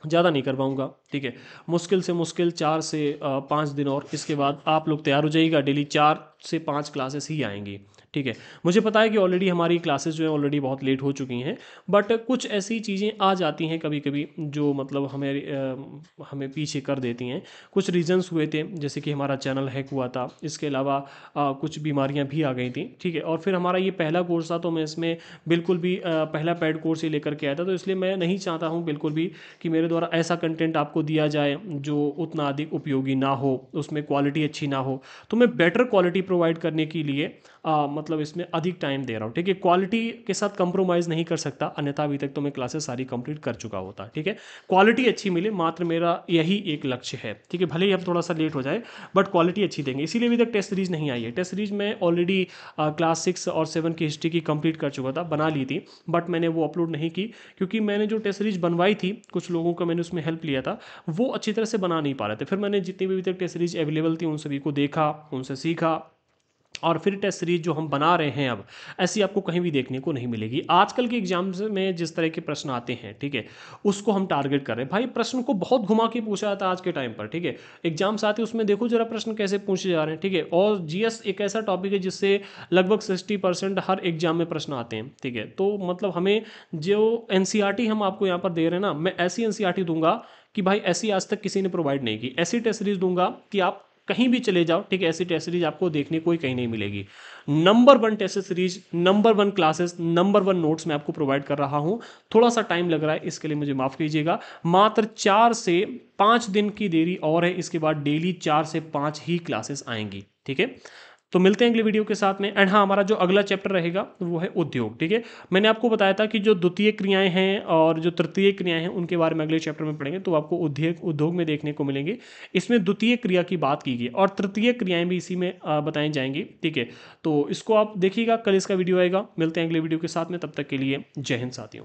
ज़्यादा नहीं कर पाऊंगा, ठीक है, मुश्किल से मुश्किल 4 से 5 दिन और, इसके बाद आप लोग तैयार हो जाइएगा, डेली 4 से 5 क्लासेस ही आएंगी, ठीक है। मुझे पता है कि ऑलरेडी हमारी क्लासेस जो है ऑलरेडी बहुत लेट हो चुकी हैं, बट कुछ ऐसी चीज़ें आ जाती हैं कभी कभी जो मतलब हमें पीछे कर देती हैं। कुछ रीजंस हुए थे, जैसे कि हमारा चैनल हैक हुआ था, इसके अलावा कुछ बीमारियां भी आ गई थी, ठीक है। और फिर हमारा ये पहला कोर्स था तो मैं इसमें बिल्कुल भी पहला पेड कोर्स ही लेकर के आया था, तो इसलिए मैं नहीं चाहता हूँ बिल्कुल भी कि मेरे द्वारा ऐसा कंटेंट आपको दिया जाए जो उतना अधिक उपयोगी ना हो, उसमें क्वालिटी अच्छी ना हो। तो मैं बेटर क्वालिटी प्रोवाइड करने के लिए मतलब इसमें अधिक टाइम दे रहा हूँ, ठीक है। क्वालिटी के साथ कंप्रोमाइज़ नहीं कर सकता, अन्यथा अभी तक तो मैं क्लासेस सारी कंप्लीट कर चुका होता, ठीक है। क्वालिटी अच्छी मिले, मात्र मेरा यही एक लक्ष्य है, ठीक है। भले ही अब थोड़ा सा लेट हो जाए बट क्वालिटी अच्छी देंगे, इसीलिए अभी तक टेस्ट सीरीज नहीं आई है। टेस्ट सीरीज में ऑलरेडी क्लास 6 और 7 की हिस्ट्री की कंप्लीट कर चुका था, बना ली थी, बट मैंने वो अपलोड नहीं की क्योंकि मैंने जो टेस्ट सीरीज बनवाई थी, कुछ लोगों का मैंने उसमें हेल्प लिया था, वो अच्छी तरह से बना नहीं पा रहे थे। फिर मैंने जितनी भी अभी तक टेस्ट सीरीज अवेलेबल थी उन सभी को देखा, उनसे सीखा, और फिर टेस्ट सीरीज जो हम बना रहे हैं अब, ऐसी आपको कहीं भी देखने को नहीं मिलेगी। आजकल के एग्जाम्स में जिस तरह के प्रश्न आते हैं, ठीक है, उसको हम टारगेट कर रहे हैं। भाई प्रश्न को बहुत घुमा के पूछा जाता है आज के टाइम पर, ठीक है। एग्जाम्स आते हैं उसमें देखो जरा प्रश्न कैसे पूछे जा रहे हैं, ठीक है। और जीएस एक ऐसा टॉपिक है जिससे लगभग 60% हर एग्जाम में प्रश्न आते हैं, ठीक है। तो मतलब हमें जो एनसीईआरटी हम आपको यहाँ पर दे रहे हैं ना, मैं ऐसी एनसीईआरटी दूंगा कि भाई ऐसी आज तक किसी ने प्रोवाइड नहीं की। ऐसी टेस्ट सीरीज दूंगा कि आप कहीं भी चले जाओ, ठीक है, ऐसी टेस्ट सीरीज आपको देखने को ही कहीं नहीं मिलेगी। Number 1 test series, number 1 classes, number 1 notes मैं आपको प्रोवाइड कर रहा हूं। थोड़ा सा टाइम लग रहा है, इसके लिए मुझे माफ कीजिएगा। मात्र 4 से 5 दिन की देरी और है, इसके बाद डेली 4 से 5 ही क्लासेस आएंगी, ठीक है। तो मिलते हैं अगले वीडियो के साथ में। एंड हाँ, हमारा जो अगला चैप्टर रहेगा वो है उद्योग, ठीक है। मैंने आपको बताया था कि जो द्वितीय क्रियाएं हैं और जो तृतीय क्रियाएं हैं उनके बारे में अगले चैप्टर में पढ़ेंगे, तो आपको उद्योग में देखने को मिलेंगे। इसमें द्वितीय क्रिया की बात की गई और तृतीय क्रियाएं भी इसी में बताई जाएंगी, ठीक है। तो इसको आप देखिएगा, कल इसका वीडियो आएगा। मिलते हैं अगले वीडियो के साथ में, तब तक के लिए जय हिंद साथियों।